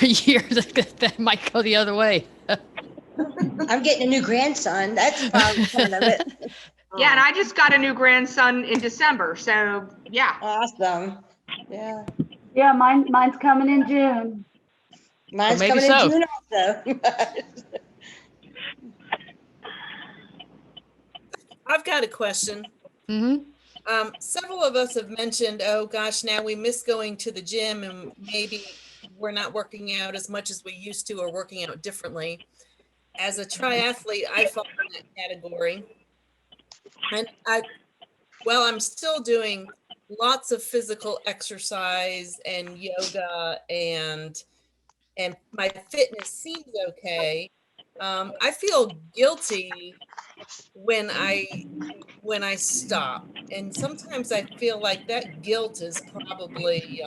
year, that might go the other way. I'm getting a new grandson. That's probably part of it. Yeah, and I just got a new grandson in December, so yeah. Awesome. Yeah. Yeah, mine's coming in June. Mine's coming in June also. I've got a question. Several of us have mentioned, oh gosh, now we miss going to the gym and maybe we're not working out as much as we used to or working out differently. As a triathlete, I fall in that category. And I'm still doing lots of physical exercise and yoga and my fitness seems okay. I feel guilty when I stop, and sometimes I feel like that guilt is probably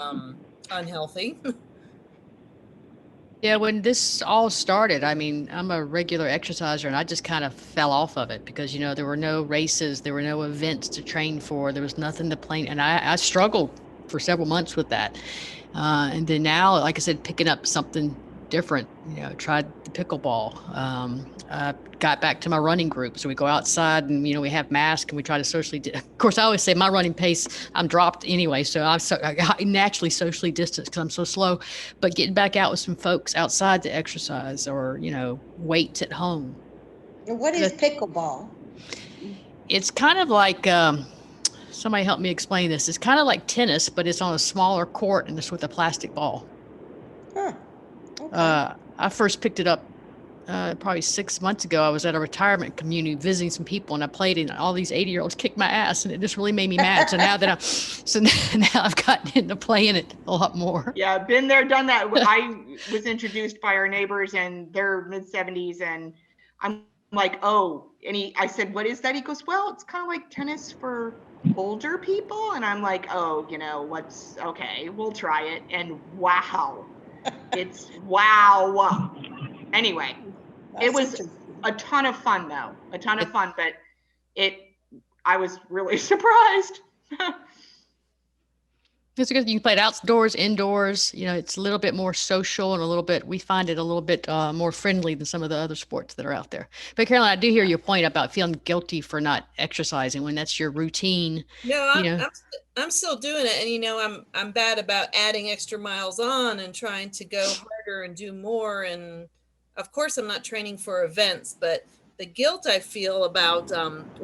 unhealthy. Yeah, when this all started, I mean, I'm a regular exerciser and I just kind of fell off of it because, there were no races, there were no events to train for, there was nothing to plan. And I struggled for several months with that. And then now, like I said, picking up something different, tried the pickleball. I got back to my running group. So we go outside and, we have masks and we try to socially, of course, I always say my running pace, I'm dropped anyway. So I naturally socially distance because I'm so slow, but getting back out with some folks outside to exercise or, weights at home. What is pickleball? It's kind of like, somebody help me explain this. It's kind of like tennis, but it's on a smaller court and it's with a plastic ball. Huh. Okay. I first picked it up probably 6 months ago. I was at a retirement community visiting some people, and I played it, and all these 80-year-olds kicked my ass, and it just really made me mad. So now I've gotten into playing it a lot more. Yeah, been there, done that. I was introduced by our neighbors, and they're mid-70s, and I'm like, oh, and I said, what is that? He goes, well, it's kind of like tennis for older people. And I'm like, oh, okay, we'll try it. And wow, it's wow. Anyway, it was a ton of fun though, but I was really surprised. It's because you can play it outdoors, indoors. It's a little bit more social and we find it a little bit more friendly than some of the other sports that are out there. But Caroline, I do hear your point about feeling guilty for not exercising when that's your routine. No, I'm still doing it. And, I'm bad about adding extra miles on and trying to go harder and do more. And of course, I'm not training for events, but the guilt I feel about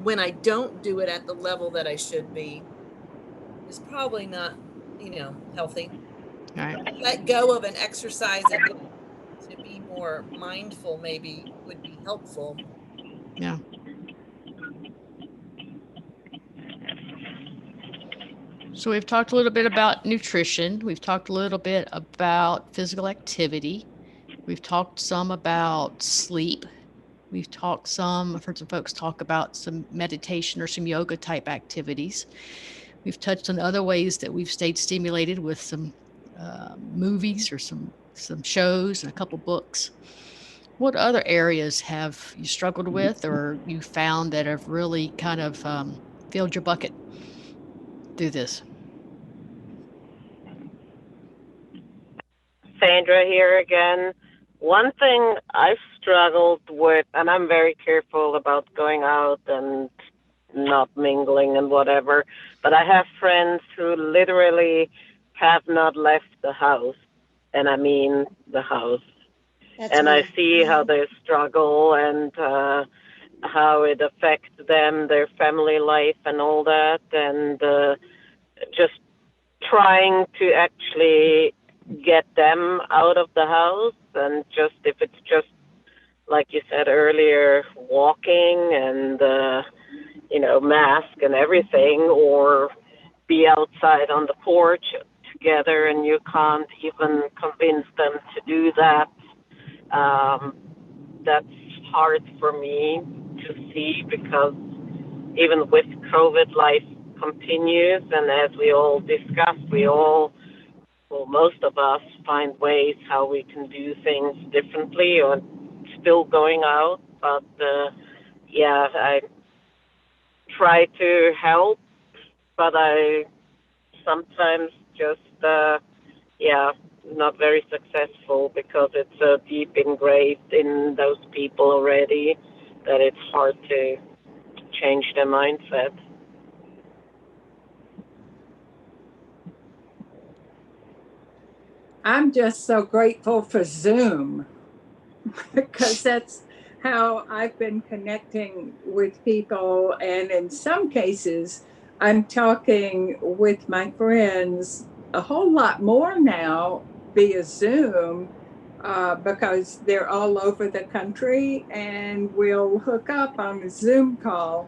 when I don't do it at the level that I should be is probably not healthy. All right. Let go of an exercise and to be more mindful maybe would be helpful. Yeah. So we've talked a little bit about nutrition. We've talked a little bit about physical activity. We've talked some about sleep. I've heard some folks talk about some meditation or some yoga type activities. We've touched on other ways that we've stayed stimulated with some movies or some shows and a couple books. What other areas have you struggled with or you found that have really kind of filled your bucket through this? Sandra here again. One thing I've struggled with, and I'm very careful about going out and not mingling and whatever, but I have friends who literally have not left the house, and I mean the house. And I see how they struggle and how it affects them, their family life and all that, and just trying to actually get them out of the house, and just if it's just like you said earlier, walking and mask and everything, or be outside on the porch together and you can't even convince them to do that. That's hard for me to see because even with COVID, life continues, and as we all discussed, most of us find ways how we can do things differently or still going out. But I try to help, but I sometimes just not very successful because it's so deep engraved in those people already that it's hard to change their mindset. I'm just so grateful for Zoom because that's how I've been connecting with people. And in some cases, I'm talking with my friends a whole lot more now via Zoom because they're all over the country, and we'll hook up on a Zoom call.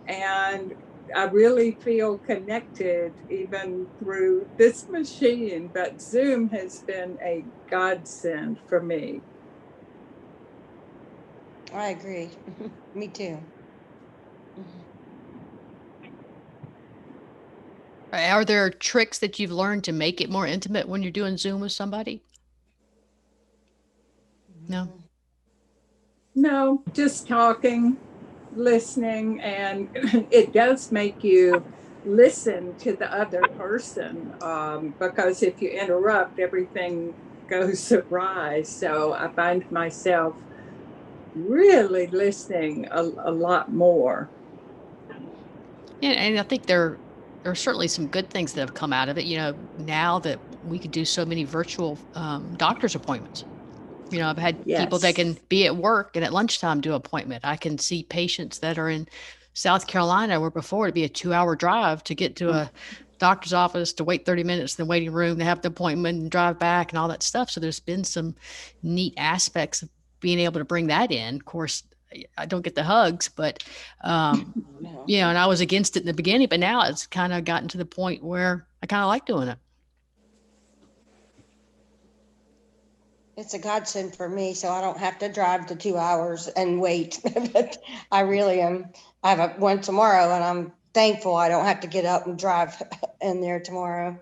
And I really feel connected even through this machine, but Zoom has been a godsend for me. I agree. Me too. Are there tricks that you've learned to make it more intimate when you're doing Zoom with somebody? No, just talking, listening, and it does make you listen to the other person because if you interrupt, everything goes awry. So I find myself really listening a lot more. Yeah, and I think there are certainly some good things that have come out of it. Now that we could do so many virtual doctor's appointments. I've had people that can be at work and at lunchtime do an appointment. I can see patients that are in South Carolina, where before it'd be a 2-hour drive to get to a doctor's office, to wait 30 minutes in the waiting room, to have the appointment and drive back and all that stuff. So there's been some neat aspects of being able to bring that in. Of course, I don't get the hugs, but, and I was against it in the beginning, but now it's kind of gotten to the point where I kind of like doing it. It's a godsend for me, so I don't have to drive the 2 hours and wait. But I really am. I have one tomorrow, and I'm thankful I don't have to get up and drive in there tomorrow.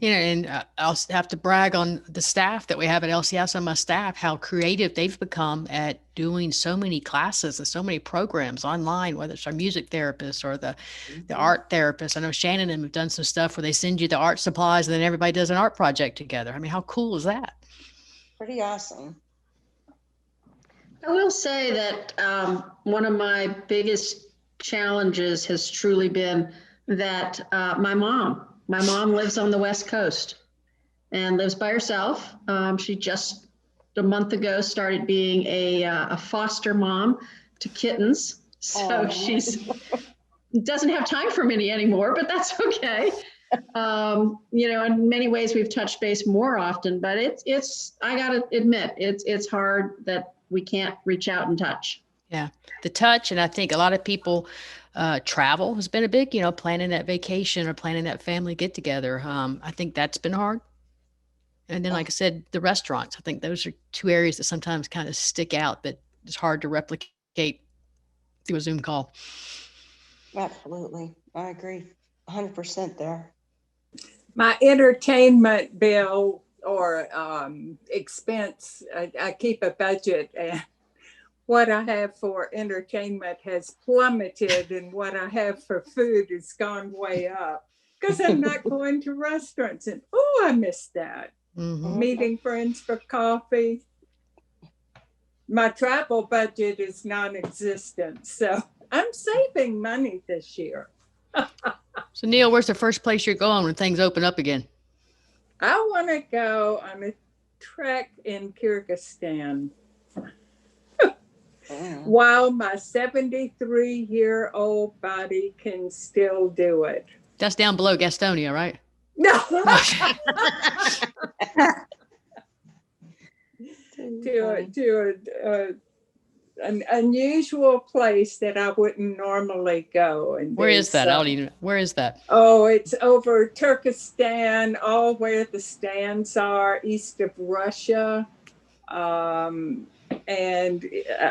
And I'll have to brag on the staff that we have at LCS, some of my staff, how creative they've become at doing so many classes and so many programs online, whether it's our music therapist or the art therapist. I know Shannon and them have done some stuff where they send you the art supplies and then everybody does an art project together. I mean, how cool is that? Pretty awesome. I will say that one of my biggest challenges has truly been that my mom lives on the West Coast and lives by herself. She just a month ago started being a foster mom to kittens. So she's doesn't have time for me anymore, but that's okay. In many ways we've touched base more often, but it's I gotta admit, it's hard that we can't reach out and touch. Yeah, the touch. And I think a lot of people, travel has been a big, planning that vacation or planning that family get together. I think that's been hard. And then, like I said, the restaurants, I think those are two areas that sometimes kind of stick out that is hard to replicate through a Zoom call. Absolutely. I agree 100% there. My entertainment bill or expense, I keep a budget, and what I have for entertainment has plummeted and what I have for food has gone way up because I'm not going to restaurants. And I miss that. Mm-hmm. Meeting friends for coffee. My travel budget is non-existent, so I'm saving money this year. So Neil, where's the first place you're going when things open up again? I want to go on a trek in Kyrgyzstan. While my 73-year-old body can still do it. That's down below Gastonia, right? No. to an unusual place that I wouldn't normally go. And where is that? Where is that? Oh, it's over Turkestan, all where the stands are, east of Russia. And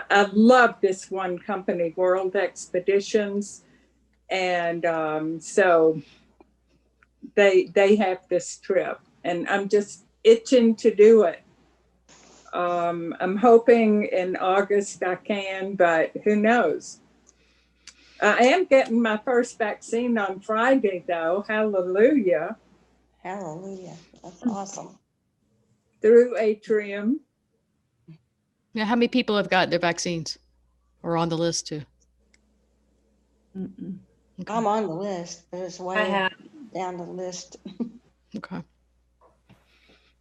I love this one company, World Expeditions. And so they have this trip, and I'm just itching to do it. I'm hoping in August I can, but who knows? I am getting my first vaccine on Friday, though. Hallelujah. Hallelujah. That's awesome. Through Atrium. Yeah, how many people have got their vaccines or on the list too? Okay. I'm on the list, but it's way down the list. Okay.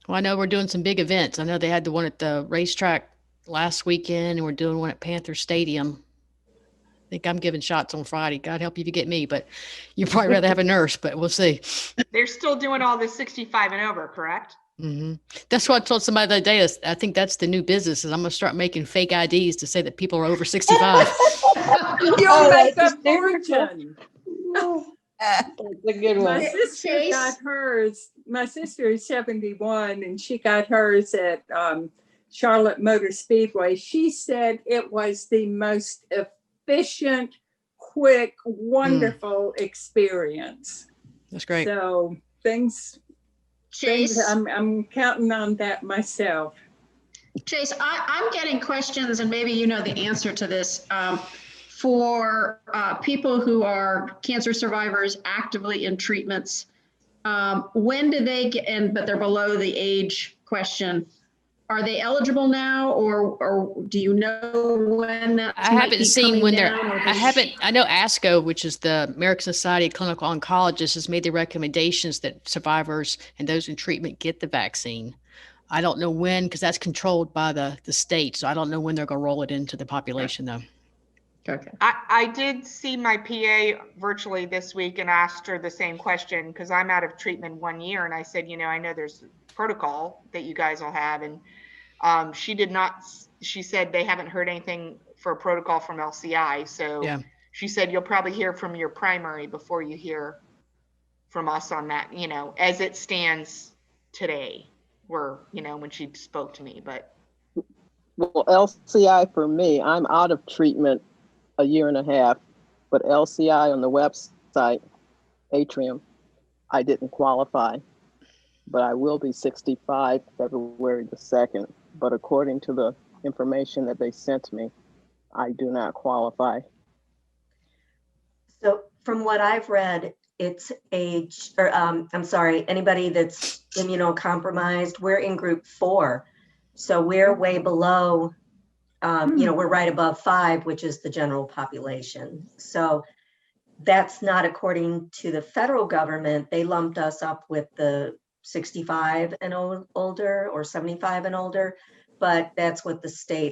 Well, I know we're doing some big events. I know they had the one at the racetrack last weekend, and we're doing one at Panther Stadium. I think I'm giving shots on Friday. God help you if you get me, but you'd probably rather have a nurse, but we'll see. They're still doing all the 65 and over, correct? Mm-hmm. That's what I told somebody the other day. I think that's the new business, is I'm going to start making fake IDs to say that people are over 65. You'll make a fortune. That's a good one. My sister got hers. My sister is 71, and she got hers at Charlotte Motor Speedway. She said it was the most efficient, quick, wonderful experience. That's great. So things I'm counting on that myself. Chase, I'm getting questions, and maybe you know the answer to this. For people who are cancer survivors actively in treatments, When do they get, but they're below the age question, are they eligible now, or do you know when that I might haven't be seen coming when they're, down, or I haven't, I know ASCO, which is the American Society of Clinical Oncologists, has made the recommendations that survivors and those in treatment get the vaccine. I don't know when, because that's controlled by the state. So I don't know when they're going to roll it into the population, though. Okay. I did see my PA virtually this week and asked her the same question because I'm out of treatment 1 year. And I said, I know there's protocol that you guys will have. And she did not, she said they haven't heard anything for a protocol from LCI. So Yeah. she said, you'll probably hear from your primary before you hear from us on that, as it stands today, when she spoke to me, but. Well, LCI for me, I'm out of treatment 1.5 years, but LCI on the website, Atrium, I didn't qualify, but I will be 65 February the 2nd. But according to the information that they sent me, I do not qualify. So from what I've read, it's age, or I'm sorry, anybody that's immunocompromised, we're in group 4. So we're way below, we're right above 5, which is the general population. So that's not according to the federal government. They lumped us up with the 65 and older or 75 and older, but that's what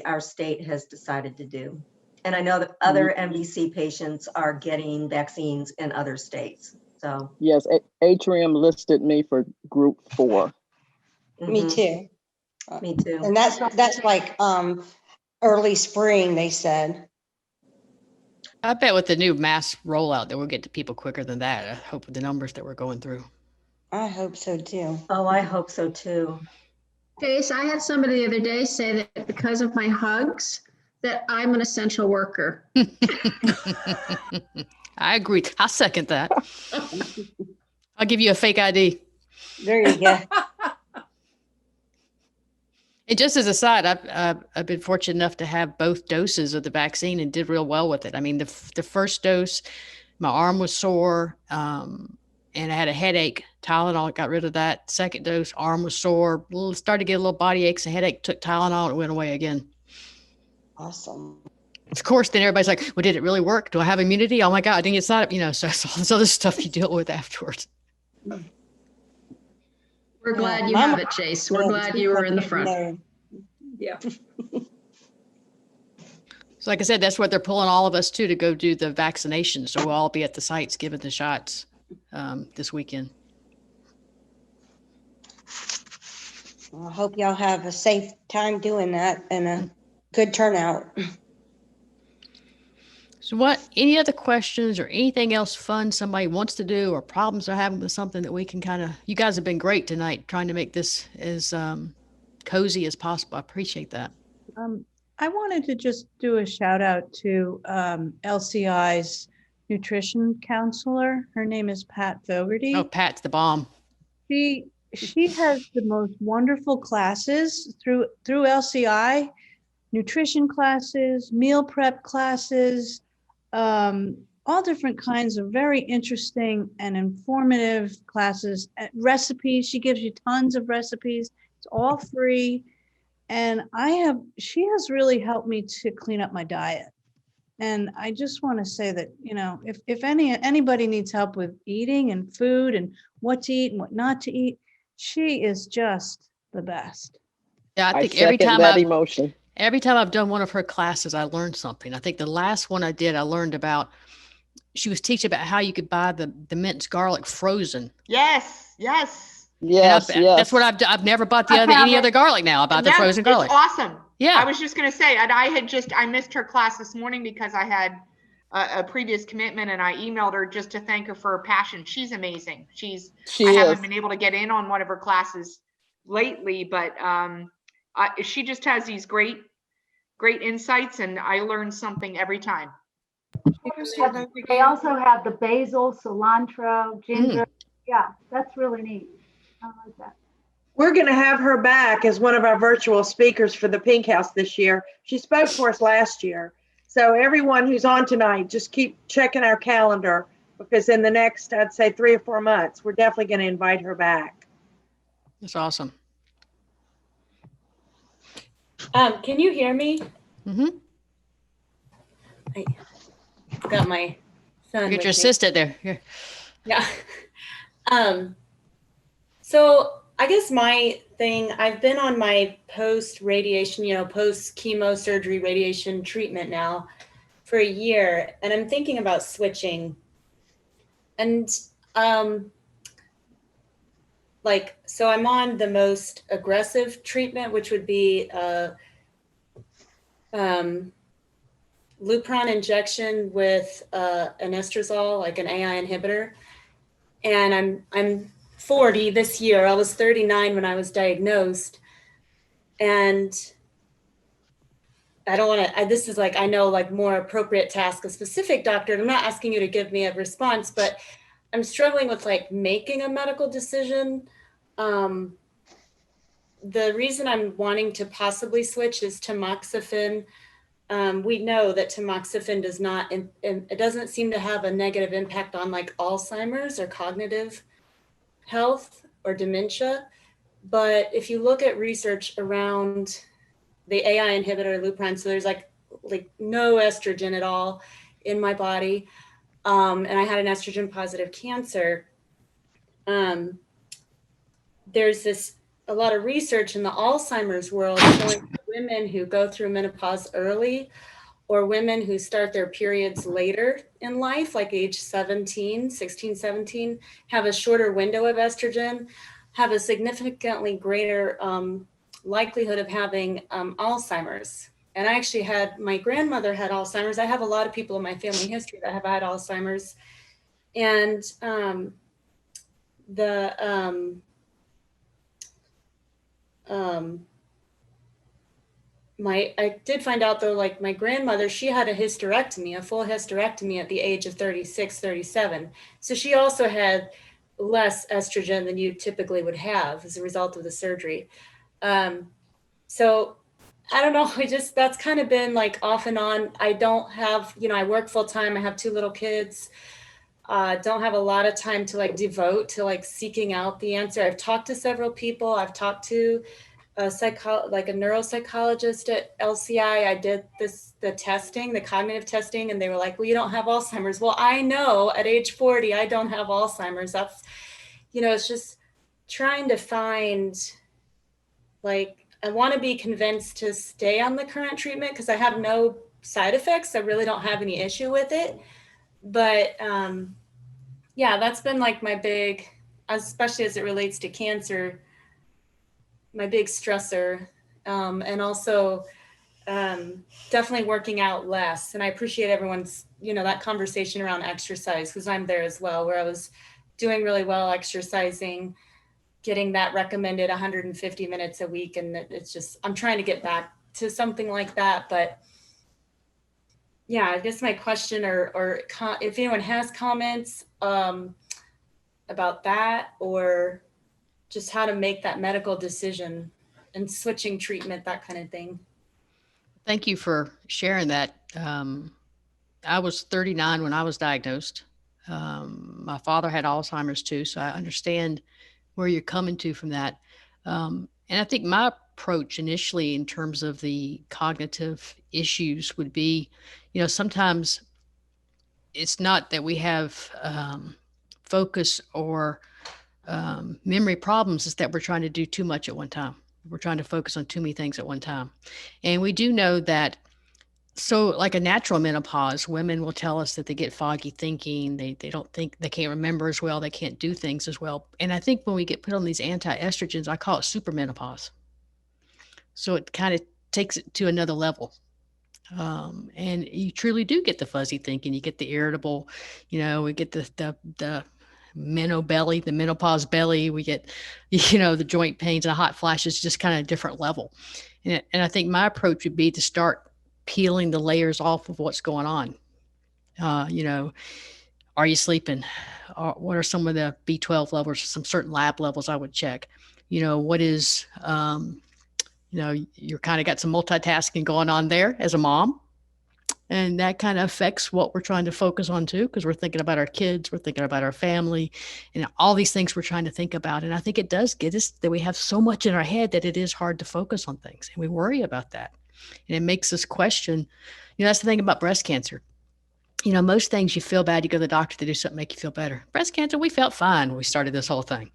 our state has decided to do. And I know that other MBC patients are getting vaccines in other states. So yes, Atrium listed me for group 4. Me too. Me too. And that's like early spring, they said. I bet with the new mass rollout that we'll get to people quicker than that. I hope with the numbers that we're going through. I hope so too. Oh, I hope so too. Jace, I had somebody the other day say that because of my hugs, that I'm an essential worker. I agree. I'll second that. I'll give you a fake ID. There you go. And just as a side, I've been fortunate enough to have both doses of the vaccine and did real well with it. I mean, the first dose, my arm was sore, and I had a headache. Tylenol got rid of that. Second dose, arm was sore, started to get a little body aches and headache. Took Tylenol, and it went away again. Awesome. Of course, then everybody's like, "Well, did it really work? Do I have immunity? Oh my God, I didn't get side up." So all this other stuff you deal with afterwards. We're glad you have it, Chase. We're glad you were in the front. Yeah. So like I said, that's what they're pulling all of us to go do the vaccination. So we'll all be at the sites giving the shots this weekend. Well, I hope y'all have a safe time doing that and a good turnout. So any other questions or anything else fun somebody wants to do or problems they're having with something that we can you guys have been great tonight trying to make this as cozy as possible. I appreciate that. I wanted to just do a shout out to LCI's nutrition counselor. Her name is Pat Fogarty. Oh, Pat's the bomb. She has the most wonderful classes through LCI, nutrition classes, meal prep classes, all different kinds of very interesting and informative classes. Recipes, she gives you tons of recipes. It's all free. And she has really helped me to clean up my diet. And I just want to say that, if anybody needs help with eating and food and what to eat and what not to eat, she is just the best. Yeah, I think every time I've done one of her classes, I learned something. I think the last one I did, I learned about, she was teaching about how you could buy the minced garlic frozen. Yes. Yes. That's what I've never bought any other garlic now. I bought the frozen garlic. It's awesome. Yeah. I was just going to say, and I missed her class this morning because I had a previous commitment, and I emailed her just to thank her for her passion. She's amazing. I haven't been able to get in on one of her classes lately, but she just has these great insights, and I learn something every time. They also have the basil, cilantro, ginger. Yeah, that's really neat. I like that. We're going to have her back as one of our virtual speakers for the Pink House this year. She spoke for us last year. So everyone who's on tonight, just keep checking our calendar because in the next, I'd say 3 or 4 months, we're definitely going to invite her back. That's awesome. Can you hear me? Mm-hmm. I got my son. Get with your me. assistant there. Here. Yeah. So I guess my thing, I've been on my post-radiation, post-chemo surgery radiation treatment now for a year, and I'm thinking about switching. And so I'm on the most aggressive treatment, which would be Lupron injection with an estradiol, like an AI inhibitor. And I'm 40 this year. I was 39 when I was diagnosed. And I don't want to, this is like, I know, like more appropriate to ask a specific doctor. And I'm not asking you to give me a response, but I'm struggling with like making a medical decision. The reason I'm wanting to possibly switch is tamoxifen. We know that tamoxifen does not, it doesn't seem to have a negative impact on like Alzheimer's or cognitive health or dementia. But if you look at research around the AI inhibitor Lupron, so there's like no estrogen at all in my body. And I had an estrogen positive cancer. There's a lot of research in the Alzheimer's world showing women who go through menopause early or women who start their periods later in life, like age 16, 17, have a shorter window of estrogen, have a significantly greater likelihood of having Alzheimer's. And I actually my grandmother had Alzheimer's. I have a lot of people in my family history that have had Alzheimer's. And I did find out though, like my grandmother, she had a full hysterectomy at the age of 36, 37. So she also had less estrogen than you typically would have as a result of the surgery. So I don't know, that's kind of been like off and on. I don't have, I work full time. I have 2 little kids. Don't have a lot of time to like devote to like seeking out the answer. I've talked to several people. I've talked to a neuropsychologist at LCI. I did the testing, the cognitive testing, and they were like, well, you don't have Alzheimer's. Well, I know at age 40, I don't have Alzheimer's. That's, it's just trying to find, like, I want to be convinced to stay on the current treatment because I have no side effects. I really don't have any issue with it. But yeah, that's been like my big, especially as it relates to cancer, my big stressor, and also definitely working out less. And I appreciate everyone's, that conversation around exercise, because I'm there as well, where I was doing really well exercising, getting that recommended 150 minutes a week. And it's just, I'm trying to get back to something like that. But yeah, I guess my question or if anyone has comments about that, or just how to make that medical decision and switching treatment, that kind of thing. Thank you for sharing that. I was 39 when I was diagnosed. My father had Alzheimer's too, so I understand where you're coming to from that. And I think my approach initially in terms of the cognitive issues would be, sometimes it's not that we have focus or memory problems, is that we're trying to do too much at one time. We're trying to focus on too many things at one time. And we do know that, so like a natural menopause, women will tell us that they get foggy thinking. They don't think, they can't remember as well. They can't do things as well. And I think when we get put on these anti-estrogens, I call it super menopause. So it kind of takes it to another level. And you truly do get the fuzzy thinking. You get the irritable, we get the belly, the menopause belly. We get, the joint pains and hot flashes, just kind of a different level. And I think my approach would be to start peeling the layers off of what's going on. Are you sleeping? What are some of the B12 levels, some certain lab levels I would check? What is, you're kind of got some multitasking going on there as a mom. And that kind of affects what we're trying to focus on too, because we're thinking about our kids, we're thinking about our family, and all these things we're trying to think about. And I think it does get us that we have so much in our head that it is hard to focus on things, and we worry about that. And it makes us question, that's the thing about breast cancer. Most things you feel bad, you go to the doctor to do something, make you feel better. Breast cancer, we felt fine when we started this whole thing.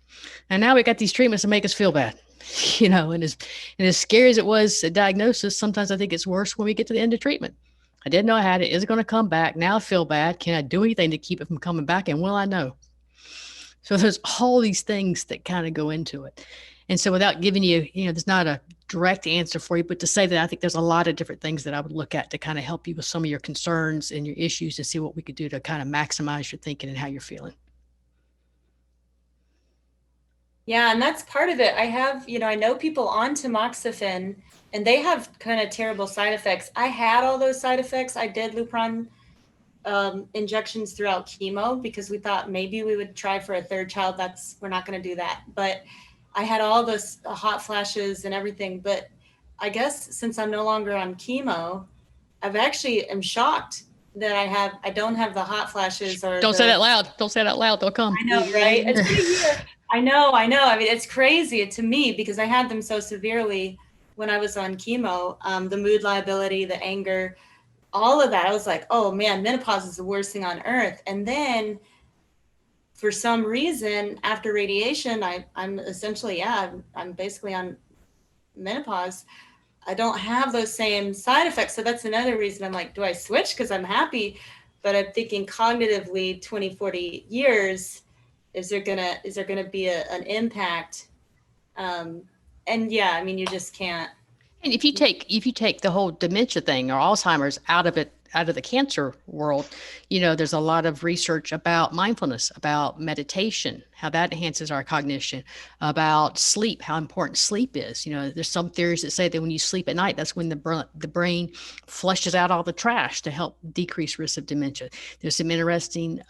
And now we got these treatments that make us feel bad, and as scary as it was at diagnosis, sometimes I think it's worse when we get to the end of treatment. I didn't know I had it. Is it going to come back? Now I feel bad. Can I do anything to keep it from coming back? And will I know? So there's all these things that kind of go into it. And so without giving you, there's not a direct answer for you, but to say that I think there's a lot of different things that I would look at to kind of help you with some of your concerns and your issues and see what we could do to kind of maximize your thinking and how you're feeling. Yeah, and that's part of it. I have, I know people on tamoxifen and they have kind of terrible side effects. I had all those side effects. I did Lupron injections throughout chemo because we thought maybe we would try for a third child. We're not going to do that. But I had all those hot flashes and everything. But I guess since I'm no longer on chemo, I've actually am shocked that I don't have the hot flashes or Don't say that loud. Don't say that loud. They'll come. I know, right? It's pretty weird. I know. I mean, it's crazy to me because I had them so severely when I was on chemo, the mood liability, the anger, all of that. I was like, oh man, menopause is the worst thing on earth. And then for some reason, after radiation, I'm essentially, I'm basically on menopause. I don't have those same side effects. So that's another reason I'm like, do I switch? Because I'm happy. But I'm thinking cognitively 20, 40 years, is there gonna be an impact? And yeah, I mean, you just can't. And if you take the whole dementia thing or Alzheimer's out of the cancer world, there's a lot of research about mindfulness, about meditation, how that enhances our cognition, about sleep, how important sleep is. There's some theories that say that when you sleep at night, that's when the brain flushes out all the trash to help decrease risk of dementia. There's some interesting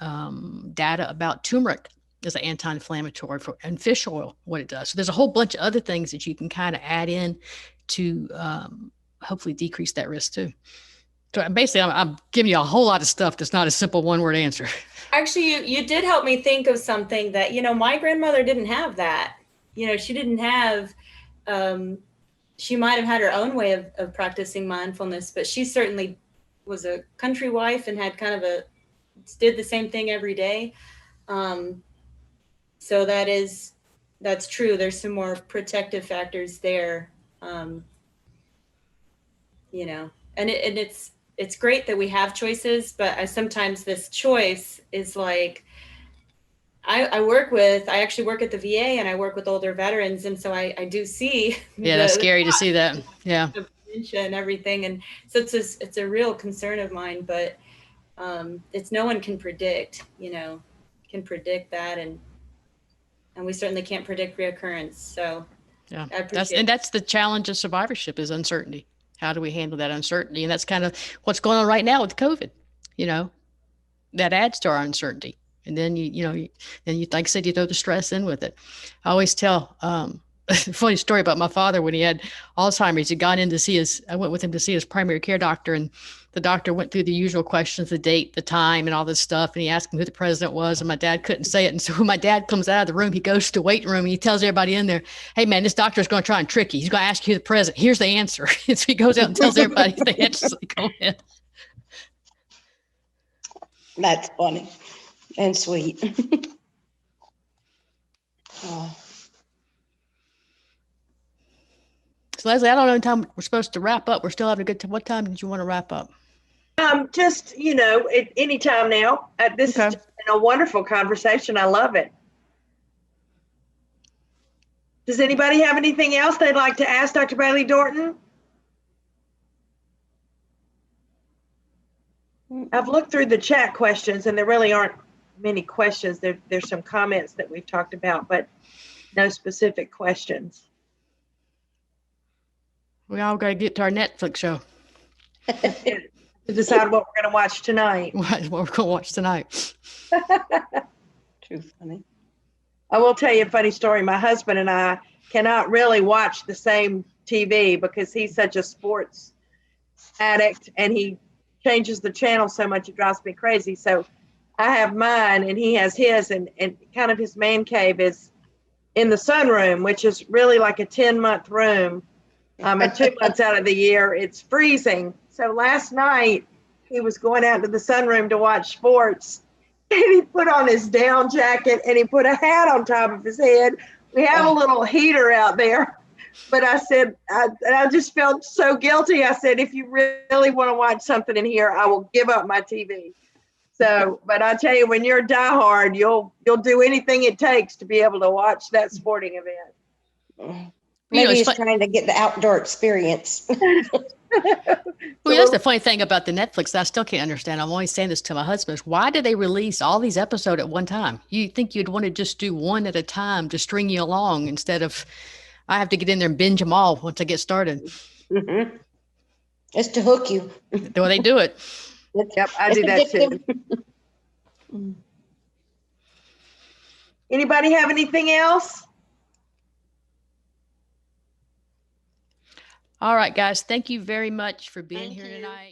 data about turmeric as an anti-inflammatory and fish oil, what it does. So there's a whole bunch of other things that you can kind of add in to hopefully decrease that risk too. So basically, I'm giving you a whole lot of stuff that's not a simple one-word answer. Actually, you did help me think of something that, my grandmother didn't have that. She didn't have, she might have had her own way of practicing mindfulness, but she certainly was a country wife and had kind of did the same thing every day. So that's true. There's some more protective factors there. And it's great that we have choices, but sometimes this choice is like, I actually work at the VA and I work with older veterans. And so I do see. Yeah, that's scary to see that. Yeah. The dementia and everything. And so it's a real concern of mine, but it's no one can predict, can predict that. And we certainly can't predict reoccurrence. So yeah, that's the challenge of survivorship is uncertainty. How do we handle that uncertainty? And that's kind of what's going on right now with COVID, that adds to our uncertainty. And then you like I said, you throw the stress in with it. I always tell a funny story about my father when he had Alzheimer's. He got in to see I went with him to see his primary care doctor, and the doctor went through the usual questions, the date, the time, and all this stuff. And he asked him who the president was, and my dad couldn't say it. And so when my dad comes out of the room, he goes to the waiting room and he tells everybody in there, hey man, this doctor's going to try and trick you. He's going to ask you who the president. Here's the answer. And so he goes out and tells everybody the answer. So go ahead. That's funny and sweet. Oh. So Leslie, I don't know what time we're supposed to wrap up. We're still having a good time. What time did you want to wrap up? Just, at any time now. This has just been a wonderful conversation. I love it. Does anybody have anything else they'd like to ask Dr. Bailey-Dorton? I've looked through the chat questions and there really aren't many questions. There's some comments that we've talked about, but no specific questions. We all got to get to our Netflix show. To decide what we're going to watch tonight. What we're going to watch tonight. Too funny. I will tell you a funny story. My husband and I cannot really watch the same TV because he's such a sports addict and he changes the channel so much it drives me crazy. So I have mine and he has his, and kind of his man cave is in the sunroom, which is really like a 10-month room. And 2 months out of the year, it's freezing. So last night he was going out to the sunroom to watch sports, and he put on his down jacket and he put a hat on top of his head. We have a little heater out there, but I said, I just felt so guilty. I said, if you really want to watch something in here, I will give up my TV. So, but I tell you, when you're a diehard, you'll do anything it takes to be able to watch that sporting event. Maybe he's trying to get the outdoor experience. Well, that's the funny thing about the Netflix that I still can't understand. I'm always saying this to my husband. Is why do they release all these episodes at one time? You think you'd want to just do one at a time to string you along instead of I have to get in there and binge them all once I get started. Mm-hmm. It's to hook you. The way they do it. Yep, I do that too. Anybody have anything else? All right, guys. Thank you very much for being here tonight.